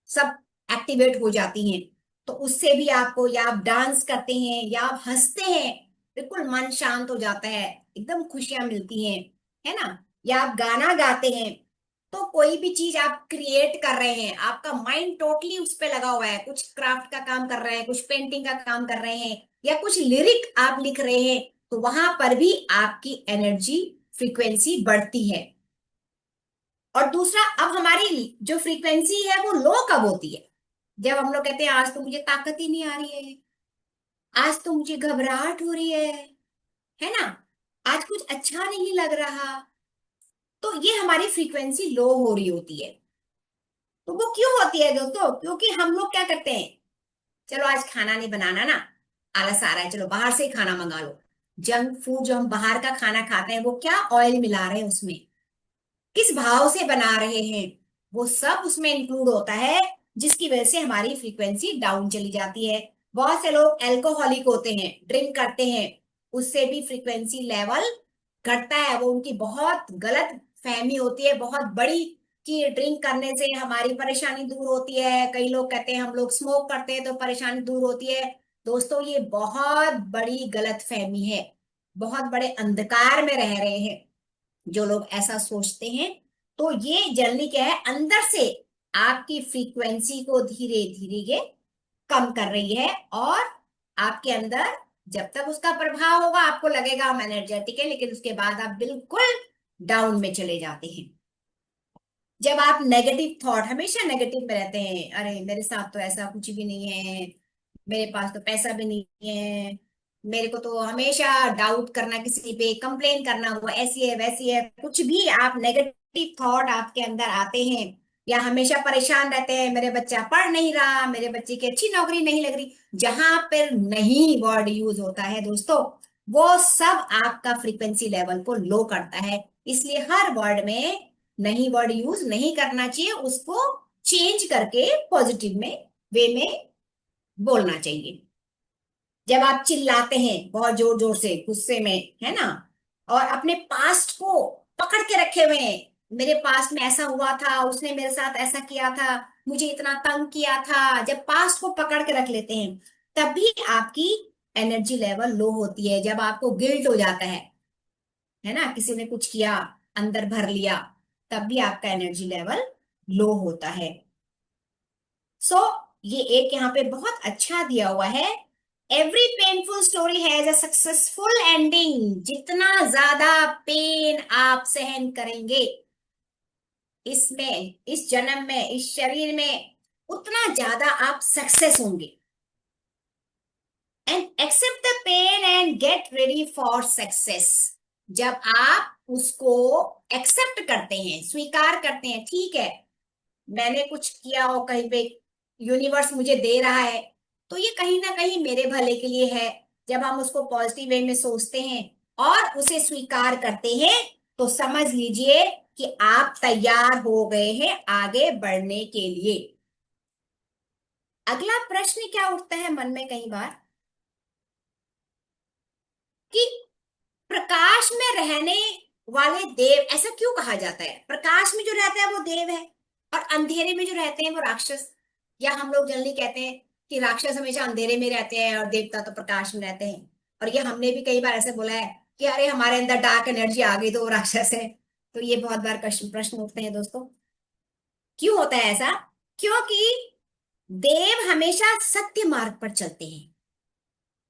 S3: सब एक्टिवेट हो जाती हैं, तो उससे भी आपको, या आप डांस करते हैं या आप हंसते हैं, बिल्कुल मन शांत हो जाता है, एकदम खुशियां मिलती हैं, है ना, या आप गाना गाते हैं, तो कोई भी चीज आप क्रिएट कर रहे हैं, आपका माइंड टोटली उस पे लगा हुआ है, कुछ क्राफ्ट का काम कर रहे हैं, कुछ पेंटिंग का काम कर रहे हैं, या कुछ लिरिक आप लिख रहे हैं, तो वहां पर भी आपकी एनर्जी फ्रीक्वेंसी बढ़ती है। और दूसरा, अब हमारी जो फ्रीक्वेंसी है वो लो कब होती है, जब हम लोग कहते हैं आज तो मुझे ताकत ही नहीं आ रही है, आज तो मुझे घबराहट हो रही है ना, आज कुछ अच्छा नहीं लग रहा, तो ये हमारी फ्रीक्वेंसी लो हो रही होती है। तो वो क्यों होती है दोस्तों, क्योंकि हम लोग क्या करते हैं, चलो आज खाना नहीं बनाना ना, आलस आ रहा है, चलो बाहर से ही खाना मंगा लो। जंक फूड जो हम बाहर का खाना खाते हैं, वो क्या ऑयल मिला रहे हैं उसमें, किस भाव से बना रहे हैं, वो सब उसमें इंक्लूड होता है, जिसकी वजह से हमारी फ्रीक्वेंसी डाउन चली जाती है। बहुत से लोग एल्कोहलिक होते हैं, ड्रिंक करते हैं, उससे भी फ्रीक्वेंसी लेवल घटता है। वो उनकी बहुत गलत फहमी होती है बहुत बड़ी, कि ड्रिंक करने से हमारी परेशानी दूर होती है। कई लोग कहते हैं हम लोग स्मोक करते हैं तो परेशानी दूर होती है। दोस्तों ये बहुत बड़ी गलत फहमी है, बहुत बड़े अंधकार में रह रहे हैं जो लोग ऐसा सोचते हैं। तो ये जनरली क्या है, अंदर से आपकी फ्रीक्वेंसी को धीरे धीरे ये कम कर रही है, और आपके अंदर जब तक उसका प्रभाव होगा आपको लगेगा हम एनर्जेटिक है, लेकिन उसके बाद आप बिल्कुल डाउन में चले जाते हैं। जब आप नेगेटिव थॉट, हमेशा नेगेटिव में रहते हैं, अरे मेरे साथ तो ऐसा कुछ भी नहीं है, मेरे पास तो पैसा भी नहीं है, मेरे को तो हमेशा डाउट करना, किसी पे कंप्लेन करना, वो ऐसी है वैसी है, कुछ भी आप नेगेटिव थॉट आपके अंदर आते हैं, या हमेशा परेशान रहते हैं, मेरे बच्चा पढ़ नहीं रहा, मेरे बच्चे की अच्छी नौकरी नहीं लग रही, जहां पर नहीं वर्ड यूज होता है दोस्तों, वो सब आपका फ्रीक्वेंसी लेवल को लो करता है। इसलिए हर वर्ड में नहीं वर्ड यूज नहीं करना चाहिए, उसको चेंज करके पॉजिटिव में वे में बोलना चाहिए। जब आप चिल्लाते हैं बहुत जोर जोर से गुस्से में, है ना, और अपने पास्ट को पकड़ के रखे हुए हैं, मेरे पास्ट में ऐसा हुआ था, उसने मेरे साथ ऐसा किया था, मुझे इतना तंग किया था, जब पास्ट को पकड़ के रख लेते हैं तभी आपकी एनर्जी लेवल लो होती है। जब आपको गिल्ट हो जाता है ना, किसी ने कुछ किया, अंदर भर लिया, तब भी आपका एनर्जी लेवल लो होता है। सो ये एक यहाँ पे बहुत अच्छा दिया हुआ है, every painful story has a successful ending. जितना ज्यादा पेन आप सहन करेंगे इसमें, इस जन्म में, इस शरीर में, उतना ज्यादा आप सक्सेस होंगे। And accept the pain and get ready for success. जब आप उसको एक्सेप्ट करते हैं, स्वीकार करते हैं, ठीक है मैंने कुछ किया हो कहीं पे, यूनिवर्स मुझे दे रहा है तो ये कहीं ना कहीं मेरे भले के लिए है, जब हम उसको पॉजिटिव वे में सोचते हैं और उसे स्वीकार करते हैं तो समझ लीजिए कि आप तैयार हो गए हैं आगे बढ़ने के लिए। अगला प्रश्न क्या उठता है मन में कई बार कि प्रकाश में रहने वाले देव, ऐसा क्यों कहा जाता है? प्रकाश में जो रहता है वो देव है और अंधेरे में जो रहते हैं वो राक्षस। या हम लोग जनरली कहते हैं कि राक्षस हमेशा अंधेरे में रहते हैं और देवता तो प्रकाश में रहते हैं। और ये हमने भी कई बार ऐसे बोला है कि अरे हमारे अंदर डार्क एनर्जी आ गई तो वो राक्षस है। तो ये बहुत बार प्रश्न उठते हैं दोस्तों, क्यों होता है ऐसा? क्योंकि देव हमेशा सत्य मार्ग पर चलते हैं।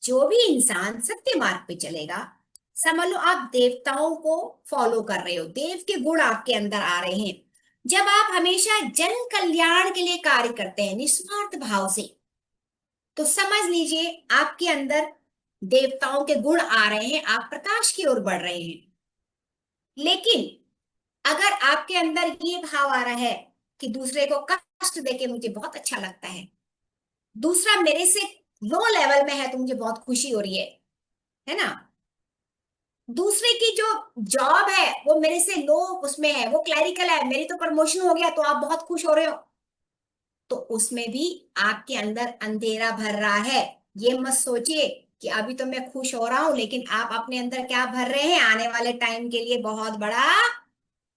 S3: जो भी इंसान सत्य मार्ग पे चलेगा, समझ लो आप देवताओं को फॉलो कर रहे हो, देव के गुण आपके अंदर आ रहे हैं। जब आप हमेशा जन कल्याण के लिए कार्य करते हैं निस्वार्थ भाव से, तो समझ लीजिए आपके अंदर देवताओं के गुण आ रहे हैं, आप प्रकाश की ओर बढ़ रहे हैं। लेकिन अगर आपके अंदर ये भाव आ रहा है कि दूसरे को कष्ट देके मुझे बहुत अच्छा लगता है, दूसरा मेरे से लो लेवल में है तो मुझे बहुत खुशी हो रही है ना, दूसरे की जो जॉब है वो मेरे से लो उसमें है, वो क्लैरिकल है, मेरी तो प्रमोशन हो गया तो आप बहुत खुश हो रहे हो, तो उसमें भी आपके अंदर अंधेरा भर रहा है। ये मत सोचिए कि अभी तो मैं खुश हो रहा हूं, लेकिन आप अपने अंदर क्या भर रहे हैं, आने वाले टाइम के लिए बहुत बड़ा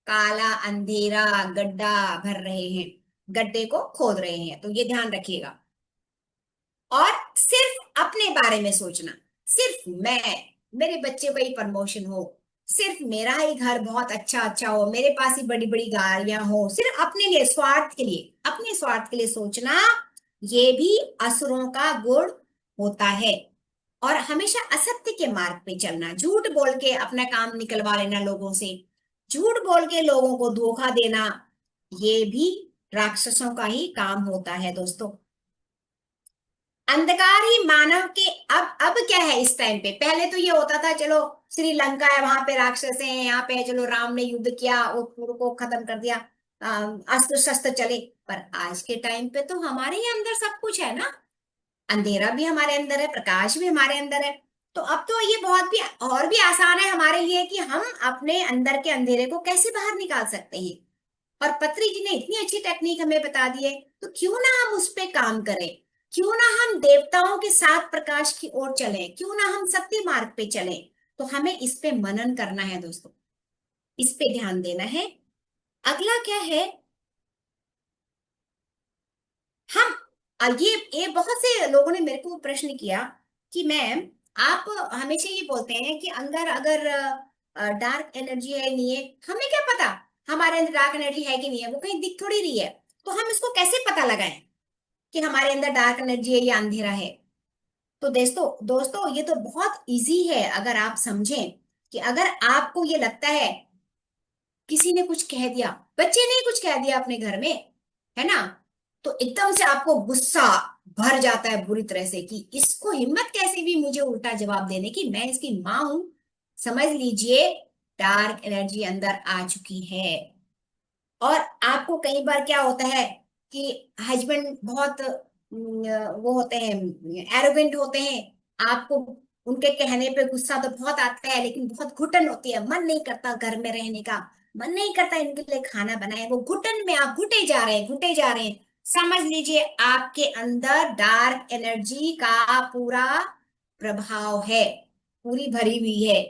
S3: काला अंधेरा गड्ढा भर रहे हैं, गड्ढे को खोद रहे हैं। तो ये ध्यान रखिएगा। और सिर्फ अपने बारे में सोचना, सिर्फ मैं, मेरे बच्चे को ही प्रमोशन हो, सिर्फ मेरा ही घर बहुत अच्छा अच्छा हो, मेरे पास ही बड़ी बड़ी गाड़ियां हो, सिर्फ अपने लिए, स्वार्थ के लिए, अपने स्वार्थ के लिए सोचना, ये भी असुरों का गुण होता है। और हमेशा असत्य के मार्ग पे चलना, झूठ बोल के अपना काम निकलवा लेना लोगों से, झूठ बोल के लोगों को धोखा देना, ये भी राक्षसों का ही काम होता है दोस्तों। अंधकार ही मानव के, अब क्या है इस टाइम पे, पहले तो ये होता था चलो श्रीलंका है वहां पे राक्षस हैं, यहाँ पे चलो राम ने युद्ध किया वो पूरे को खत्म कर दिया, अस्त्र शस्त्र चले। पर आज के टाइम पे तो हमारे ही अंदर सब कुछ है ना, अंधेरा भी हमारे अंदर है, प्रकाश भी हमारे अंदर है। तो अब तो ये बहुत भी और भी आसान है हमारे लिए कि हम अपने अंदर के अंधेरे को कैसे बाहर निकाल सकते हैं। और पत्री जी ने इतनी अच्छी टेक्निक हमें बता दी है, तो क्यों ना हम उस पे काम करें, क्यों ना हम देवताओं के साथ प्रकाश की ओर चलें, क्यों ना हम सत्य मार्ग पे चलें। तो हमें इस पे मनन करना है दोस्तों, इस पे ध्यान देना है। अगला क्या है, हम ये बहुत से लोगों ने मेरे को प्रश्न किया कि मैम आप हमेशा ये बोलते हैं कि अंदर अगर डार्क एनर्जी है नहीं है, हमें क्या पता हमारे अंदर डार्क एनर्जी है कि नहीं है, वो कहीं दिख थोड़ी रही है, तो हम इसको कैसे पता लगाएं कि हमारे अंदर डार्क एनर्जी है या अंधेरा है? तो दोस्तों दोस्तों ये तो बहुत इजी है, अगर आप समझें कि अगर आपको ये लगता है किसी ने कुछ कह दिया, बच्चे ने कुछ कह दिया अपने घर में, है ना, तो एकदम से आपको गुस्सा भर जाता है बुरी तरह से कि इसको हिम्मत कैसे भी मुझे उल्टा जवाब देने की, मैं इसकी माँ हूं। समझ लीजिए डार्क एनर्जी अंदर आ चुकी है। और आपको कई बार क्या होता है कि हस्बैंड बहुत वो होते हैं, एरोगेंट होते हैं, आपको उनके कहने पे गुस्सा तो बहुत आता है, लेकिन बहुत घुटन होती है, मन नहीं करता घर में रहने का, मन नहीं करता इनके लिए खाना बनाए, वो घुटन में आप घुटे जा रहे हैं, घुटे जा रहे हैं। समझ लीजिए आपके अंदर डार्क एनर्जी का पूरा प्रभाव है, पूरी भरी हुई है।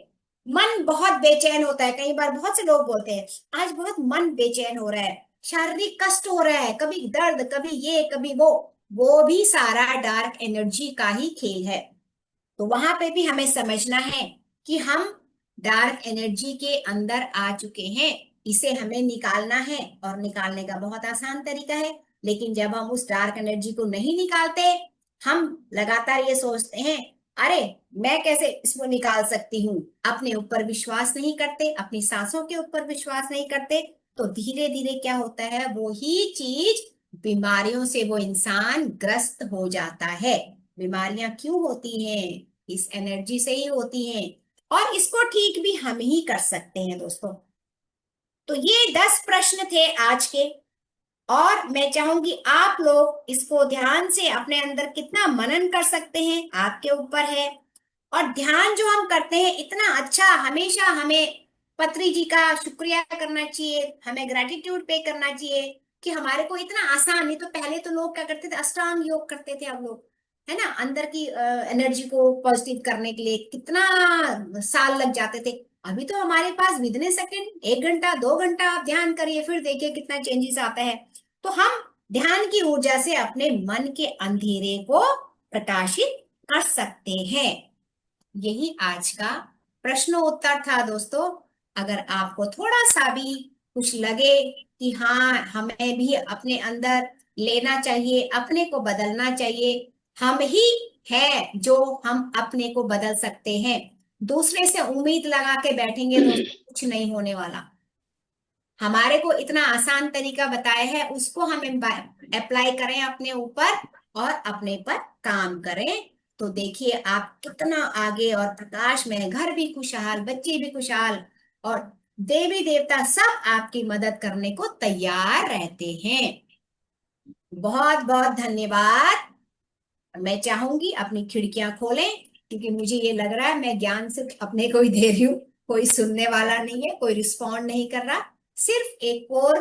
S3: मन बहुत बेचैन होता है, कई बार बहुत से लोग बोलते हैं आज बहुत मन बेचैन हो रहा है, शारीरिक कष्ट हो रहा है, कभी दर्द, कभी ये कभी वो भी सारा डार्क एनर्जी का ही खेल है। तो वहां पे भी हमें समझना है कि हम डार्क एनर्जी के अंदर आ चुके हैं, इसे हमें निकालना है, और निकालने का बहुत आसान तरीका है। लेकिन जब हम उस डार्क एनर्जी को नहीं निकालते, हम लगातार ये सोचते हैं अरे मैं कैसे इसको निकाल सकती हूँ, अपने ऊपर विश्वास नहीं करते, अपनी सांसों के ऊपर विश्वास नहीं करते, तो धीरे धीरे क्या होता है, वो ही चीज बीमारियों से वो इंसान ग्रस्त हो जाता है। बीमारियां क्यों होती हैं, इस एनर्जी से ही होती हैं, और इसको ठीक भी हम ही कर सकते हैं दोस्तों। तो ये 10 प्रश्न थे आज के, और मैं चाहूंगी आप लोग इसको ध्यान से अपने अंदर कितना मनन कर सकते हैं आपके ऊपर है। और ध्यान जो हम करते हैं इतना अच्छा, हमेशा हमें पत्री जी का शुक्रिया करना चाहिए, हमें ग्रेटिट्यूड पे करना चाहिए कि हमारे को इतना आसान। नहीं तो पहले तो लोग क्या करते थे, अष्टांग योग करते थे, अब लोग है ना अंदर की एनर्जी को पॉजिटिव करने के लिए कितना साल लग जाते थे। अभी तो हमारे पास विद इन सेकंड, 1 घंटा 2 घंटा आप ध्यान करिए, फिर देखिए कितना चेंजेस आता है। तो हम ध्यान की ऊर्जा से अपने मन के अंधेरे को प्रकाशित कर सकते हैं। यही आज का प्रश्नोत्तर था दोस्तों। अगर आपको थोड़ा सा भी कुछ लगे कि हाँ हमें भी अपने अंदर लेना चाहिए, अपने को बदलना चाहिए, हम ही है जो हम अपने को बदल सकते हैं। दूसरे से उम्मीद लगा के बैठेंगे दोस्तों, कुछ नहीं होने वाला। हमारे को इतना आसान तरीका बताया है, उसको हम अप्लाई करें अपने ऊपर और अपने पर काम करें, तो देखिए आप कितना आगे, और प्रकाश में घर भी खुशहाल, बच्चे भी खुशहाल, और देवी देवता सब आपकी मदद करने को तैयार रहते हैं। बहुत बहुत धन्यवाद। मैं चाहूंगी अपनी खिड़कियां खोलें, क्योंकि मुझे ये लग रहा है मैं ज्ञान सिर्फ अपने को ही दे रही हूँ, कोई सुनने वाला नहीं है, कोई रिस्पॉन्ड नहीं कर रहा। सिर्फ एक और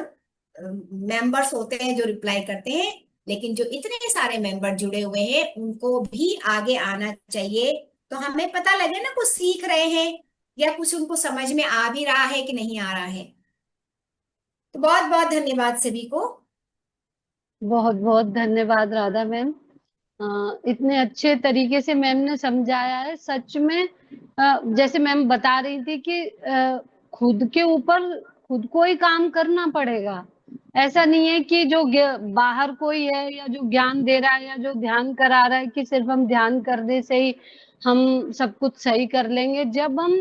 S3: मेंबर्स होते हैं जो रिप्लाई करते हैं, लेकिन जो इतने सारे मेंबर जुड़े हुए हैं उनको भी आगे आना चाहिए, तो हमें पता लगे ना कुछ सीख रहे हैं या कुछ उनको समझ में आ भी रहा है कि नहीं आ रहा है। तो बहुत बहुत धन्यवाद सभी को।
S2: बहुत बहुत धन्यवाद राधा मैम। इतने अच्छे तरीके से मैम ने समझाया है। सच में जैसे मैम बता रही थी कि खुद के ऊपर खुद को ही काम करना पड़ेगा। ऐसा नहीं है कि जो बाहर कोई है या जो ज्ञान दे रहा है या जो ध्यान करा रहा है कि सिर्फ हम ध्यान करने से ही हम सब कुछ सही कर लेंगे। जब हम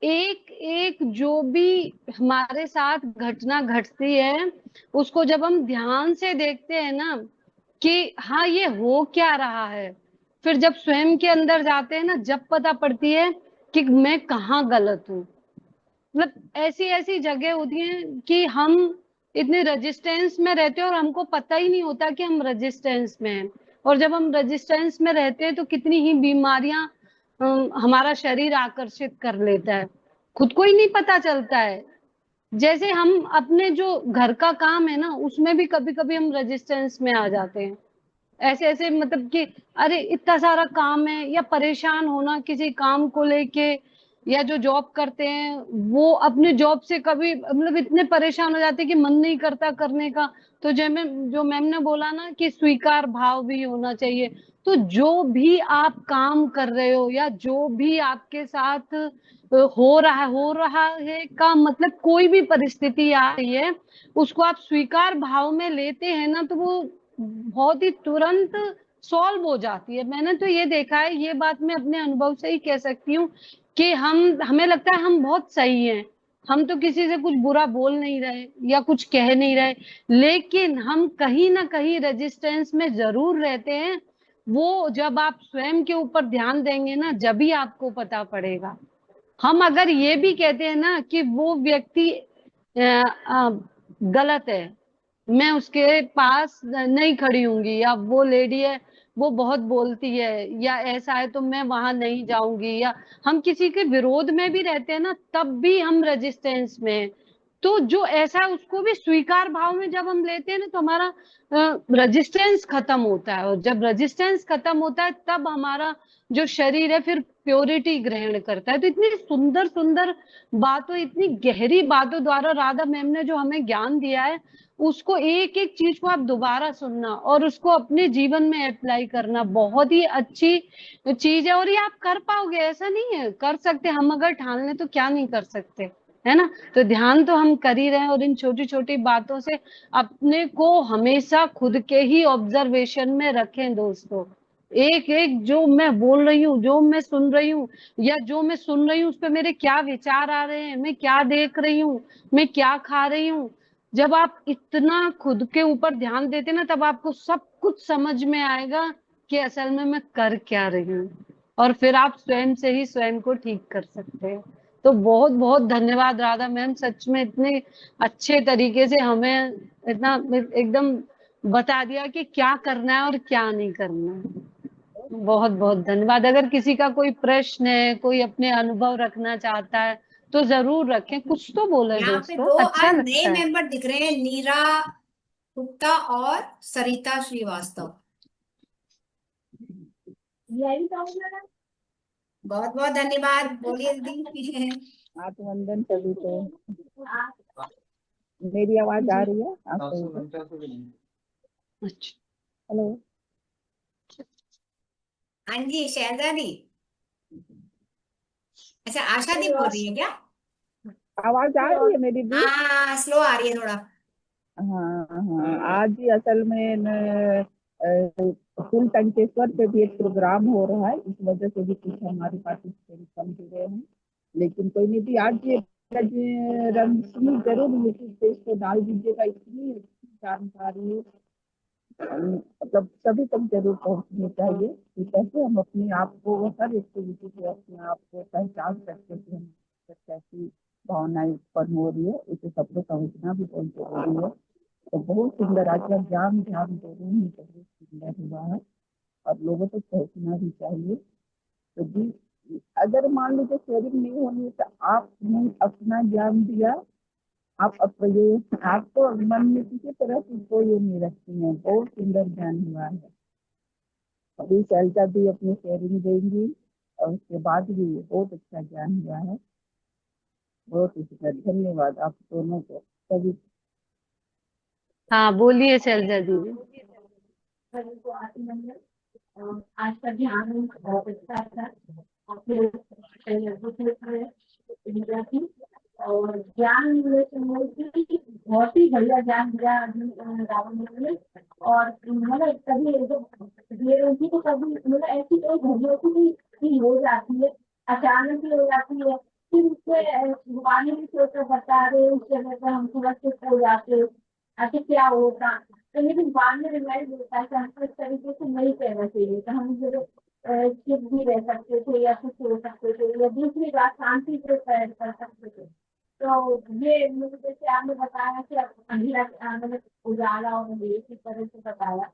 S2: एक एक जो भी हमारे साथ घटना घटती है उसको जब हम ध्यान से देखते हैं ना कि हाँ ये हो क्या रहा है, फिर जब स्वयं के अंदर जाते हैं ना, जब पता पड़ती है कि मैं कहाँ गलत हूँ। मतलब ऐसी ऐसी जगह होती हैं कि हम इतने रेजिस्टेंस में रहते हैं और हमको पता ही नहीं होता कि हम रेजिस्टेंस में हैं। और जब हम रेजिस्टेंस में रहते हैं तो कितनी ही बीमारियां हमारा शरीर आकर्षित कर लेता है, खुद को ही नहीं पता चलता है। जैसे हम अपने जो घर का काम है ना उसमें भी कभी कभी हम रेजिस्टेंस में आ जाते हैं। ऐसे ऐसे मतलब कि अरे इतना सारा काम है, या परेशान होना किसी काम को लेके, या जो जॉब करते हैं वो अपने जॉब से कभी मतलब इतने परेशान हो जाते हैं कि मन नहीं करता करने का। तो जो मैम ने बोला ना कि स्वीकार भाव भी होना चाहिए। तो जो भी आप काम कर रहे हो या जो भी आपके साथ हो रहा है का मतलब कोई भी परिस्थिति आ रही है उसको आप स्वीकार भाव में लेते हैं ना, तो वो बहुत ही तुरंत सॉल्व हो जाती है। मैंने तो ये देखा है, ये बात मैं अपने अनुभव से ही कह सकती हूँ कि हमें लगता है हम बहुत सही हैं, हम तो किसी से कुछ बुरा बोल नहीं रहे या कुछ कह नहीं रहे, लेकिन हम कहीं ना कहीं रेजिस्टेंस में जरूर रहते हैं। वो जब आप स्वयं के ऊपर ध्यान देंगे ना, जब भी आपको पता पड़ेगा। हम अगर ये भी कहते हैं ना कि वो व्यक्ति गलत है, मैं उसके पास नहीं खड़ी होंगी, या वो लेडी है वो बहुत बोलती है, या ऐसा है तो मैं वहां नहीं जाऊंगी, या हम किसी के विरोध में भी रहते हैं ना तब भी हम रेजिस्टेंस में हैं। तो जो ऐसा है उसको भी स्वीकार भाव में जब हम लेते हैं ना, तो हमारा रेजिस्टेंस खत्म होता है, और जब रेजिस्टेंस खत्म होता है तब हमारा जो शरीर है फिर प्योरिटी ग्रहण करता है। तो इतनी सुंदर सुंदर बातों, इतनी गहरी बातों द्वारा राधा मैम ने जो हमें ज्ञान दिया है, उसको एक एक चीज को आप दोबारा सुनना और उसको अपने जीवन में अप्लाई करना बहुत ही अच्छी चीज है। और ये आप कर पाओगे, ऐसा नहीं है कर सकते, हम अगर ठान लें तो क्या नहीं कर सकते, है ना। तो ध्यान तो हम कर ही रहे हैं, और इन छोटी छोटी बातों से अपने को हमेशा खुद के ही ऑब्जर्वेशन में रखें दोस्तों। एक एक जो मैं बोल रही हूँ, जो मैं सुन रही हूँ, या जो मैं सुन रही हूँ उस पर मेरे क्या विचार आ रहे हैं, मैं क्या देख रही हूँ, मैं क्या खा रही हूँ। जब आप इतना खुद के ऊपर ध्यान देते ना, तब आपको सब कुछ समझ में आएगा कि असल में मैं कर क्या रही हूँ, और फिर आप स्वयं से ही स्वयं को ठीक कर सकते हैं। तो बहुत बहुत धन्यवाद राधा मैम, सच में इतने अच्छे तरीके से हमें इतना एकदम बता दिया कि क्या करना है और क्या नहीं करना है। बहुत बहुत धन्यवाद। अगर किसी का कोई प्रश्न है, कोई अपने अनुभव रखना चाहता है तो जरूर रखें, कुछ तो बोले
S3: यहाँ पे
S2: दोस्तों,
S3: दो
S2: अच्छा
S3: आज नए
S2: लगता है।
S3: मेंबर दिख रहे हैं, नीरा गुप्ता और सरिता श्रीवास्तव। यही तो बहुत बहुत धन्यवाद, बोलिए दीदी।
S4: आत्मवंदन सभी को। मेरी आवाज आ रही है आपको?
S2: अच्छा,
S4: हेलो।
S3: हाँ जी शैलजा दी। अच्छा आशा दी बोल रही है क्या?
S4: आवाज आ रही है मेरी भी?
S3: हाँ स्लो आ रही है थोड़ा।
S4: हाँ हाँ, आज ही असल में फुल टंकेश्वर पे भी एक प्रोग्राम हो रहा है, इस वजह से भी कुछ हमारे पार्टिसिपेंट कम जुड़े हैं, लेकिन कोई नहीं भी आज ये रंगसुनी जरूर यूट्यूब पे इसको डाल दीजिएगा। इतनी अच्छी जानकारी मतलब सभी तक जरूर पहुंचनी चाहिए कि कैसे हम अपने आप को हर एक्टिविटी से अपने आप को पहचान सकते हैं, कैसी भावनाएं उत्पन्न हो रही है, उसे सबको समझना भी बहुत जरूरी है। तो बहुत सुंदर आज का ज्ञान ध्यान दोनों ही बहुत सुंदर हुआ है और लोगों तक पहुंचना भी चाहिए। तो जी, अगर मान लीजिए शेयरिंग नहीं होनी तो आपने अपना ज्ञान दिया, आप ये आपको मन में किसी तरह की कोई ये नहीं रखती है, बहुत सुंदर ज्ञान हुआ है। अभी शैलजा भी अपनी शेयरिंग देंगी और उसके बाद भी बहुत अच्छा ज्ञान हुआ है। बहुत ही सुंदर, धन्यवाद आप दोनों को सभी।
S2: हाँ बोलिए शैलजा दीदी।
S5: आज का ध्यान बहुत अच्छा था। आपने और ज्ञान बहुत ही बढ़िया ज्ञान दिया रावण ने। और मतलब कभी दे रही थी तो कभी मतलब ऐसी कोई घड़ी होती कि हो जाती है, अचानक ही हो जाती है, फिर उससे भगवान भी सोच बता रहे उस जगह पर हम सुरक्षित हो जाते। अच्छा क्या होता, तो लेकिन बाद में रियलाइज होता है कि हमको इस तरीके से नहीं कहना चाहिए, तो हम जो चुप भी रह सकते थे या कुछ हो सकते थे या दूसरी बात शांति से कर सकते थे। तो ये मुझे जैसे आपने बताया कि अब अंधेरा मतलब उजाला और अंधेरे की तरह से बताया,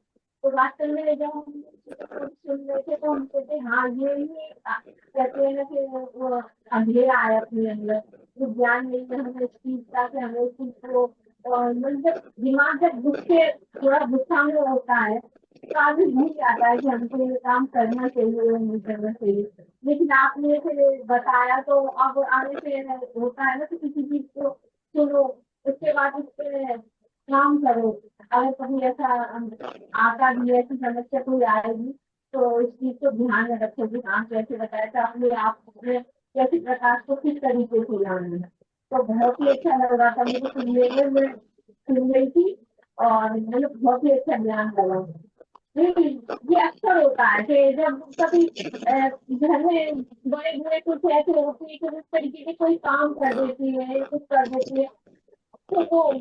S5: तो वास्तव में जब हम सुन रहे थे तो हम कहते हाँ ये ही कहते हैं ना कि वो अंधेरा आया अपने अंदर, वो ज्ञान नहीं है हमें इस चीज का कि हमें इस चीज को मतलब दिमाग जब गुस्से थोड़ा गुस्सा में होता है तो आदमी भूल जाता है कि हमको ये काम करना चाहिए या नहीं करना चाहिए। लेकिन आपने फिर बताया तो अब आगे से होता है ना कि किसी चीज को सुनो, उसके बाद उस पर काम करो। अगर कभी ऐसा आता भी है कि समस्या कोई आएगी तो इस चीज को ध्यान में रखोगे। आप जैसे बताया था अपने आप में कैसे प्रकाश को किस तरीके से लाना है, तो बहुत ही अच्छा लग रहा था मुझे सुनने में। मैं सुन रही थी और मतलब बहुत ही अच्छा ज्ञान लगा। नहीं, ये अक्सर होता है कि जब कभी घर में बड़े बड़े कुछ ऐसे होते हैं कि उस तरीके के कोई काम कर देती है कुछ कर देती है, तो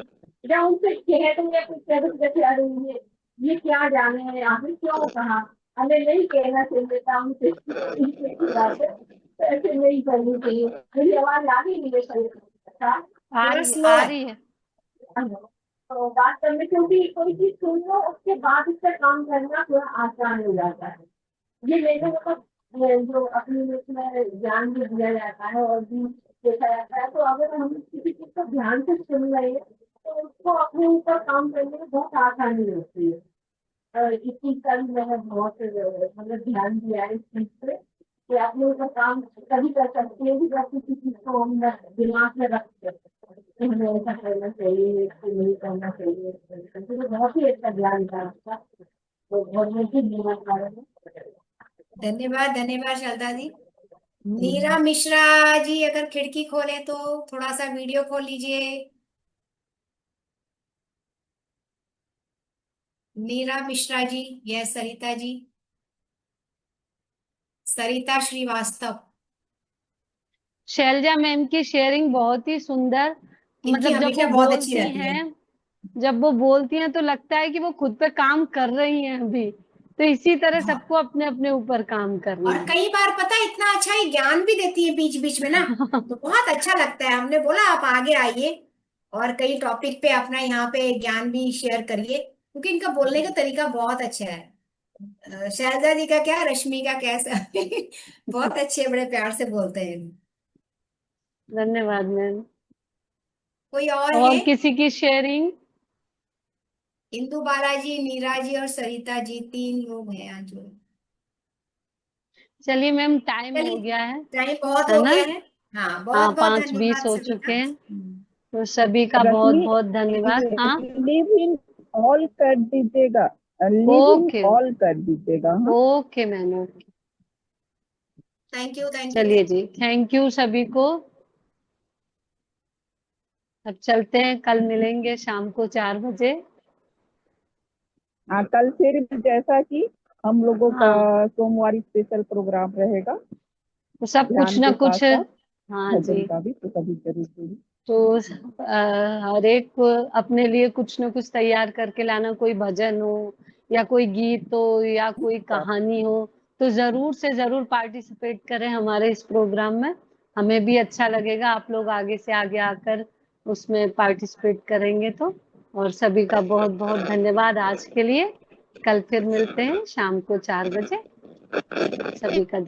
S5: जब उनसे कह दूंगा कुछ कह जैसे अरे ये क्या जाने हैं आपने क्यों कहा, हमें नहीं कहना चाहिए था उनसे बात है, तो ऐसे नहीं करनी चाहिए। मेरी आवाज आ रही नहीं है सही? अच्छा
S2: आ
S3: थोड़ा
S2: रही है,
S3: स्लो
S2: आ
S3: है।
S2: रही है।
S5: तो बात करने क्योंकि कोई चीज सुन लो उसके बाद इस पर काम करना थोड़ा आसान हो जाता है। ये मेरे मतलब जो अपनी इसमें ज्ञान भी दिया जाता है और भी देखा जाता है। तो अगर हम किसी चीज को ध्यान से सुन रहे हैं तो उसको अपने ऊपर काम करने में बहुत आसानी होती है। इस चीज का भी मैंने बहुत मतलब ध्यान दिया है इस चीज पे कि अपने ऊपर काम तभी कर सकते हैं कि जब किसी चीज को हम दिमाग में रखते हैं कि हमें ऐसा करना चाहिए, इसको नहीं करना चाहिए। तो बहुत ही अच्छा ज्ञान था आपका, तो बहुत बहुत धन्यवाद।
S3: धन्यवाद, धन्यवाद शारदा जी। नीरा मिश्रा जी अगर खिड़की खोले तो थोड़ा सा वीडियो खोल लीजिए। नीरा मिश्रा जी, यस सरिता जी, सरिता श्रीवास्तव।
S2: शैलजा मैम की शेयरिंग बहुत ही सुंदर,
S3: इनकी
S2: मतलब जब वो
S3: हमेशा बहुत अच्छी
S2: बोलती
S3: रहती है।
S2: हैं, जब वो बोलती हैं तो लगता है कि वो खुद पे काम कर रही हैं अभी। तो इसी तरह सबको अपने अपने ऊपर काम करना
S3: और कई बार पता है इतना अच्छा ही ज्ञान भी देती है बीच बीच में ना,
S2: है।
S3: तो बहुत अच्छा लगता है। हमने बोला आप आगे आइए और कई टॉपिक पे अपना यहाँ पे ज्ञान भी शेयर करिए, क्योंकि इनका बोलने का तरीका बहुत अच्छा है। शैलजा जी का क्या, रश्मि का कैसा बहुत अच्छे, बड़े प्यार से बोलते हैं।
S2: धन्यवाद मैम।
S3: कोई और है?
S2: और किसी की शेयरिंग?
S3: इंदु बालाजी, नीरा जी और सरिता जी, 3 लोग हैं आज।
S2: चलिए मैम, टाइम हो
S3: चलिए,
S2: गया
S3: टाइम बहुत
S2: है
S3: हो
S2: ना?
S3: गया है। हाँ,
S2: हाँ,
S3: बहुत बहुत
S2: 5:20
S3: धन्यवाद
S2: हो
S3: सभी का।
S2: चुके हैं। तो सभी का बहुत
S4: रश्मि,
S2: बहुत धन्यवाद। हाँ,
S4: लिव इन ऑल कर दीजिएगा, लिव इन
S2: ओके
S4: ऑल कर दीजिएगा। हाँ,
S2: okay ma'am, okay.
S3: Thank you, thank you.
S2: चलिए जी, थैंक यू सभी को। अब चलते हैं, कल मिलेंगे शाम को 4 बजे।
S4: हाँ, कल फिर जैसा कि हम लोगों का
S2: हाँ,
S4: सोमवार स्पेशल प्रोग्राम रहेगा,
S2: तो सब कुछ
S4: ध्यान
S2: ना
S4: के साथ
S2: कुछ।
S4: साथ
S2: हाँ
S4: भजन
S2: जी।
S4: का भी, तो सभी जरूर जरूर।
S2: तो हर एक को अपने लिए कुछ ना कुछ तैयार करके लाना, कोई भजन हो या कोई गीत हो या कोई कहानी हो, तो जरूर से जरूर पार्टिसिपेट करें हमारे इस प्रोग्राम में। हमें भी अच्छा लगेगा, आप लोग आगे से आगे आकर उसमें पार्टिसिपेट करेंगे तो। और सभी का बहुत बहुत धन्यवाद आज के लिए। कल फिर मिलते हैं शाम को 4 बजे। सभी का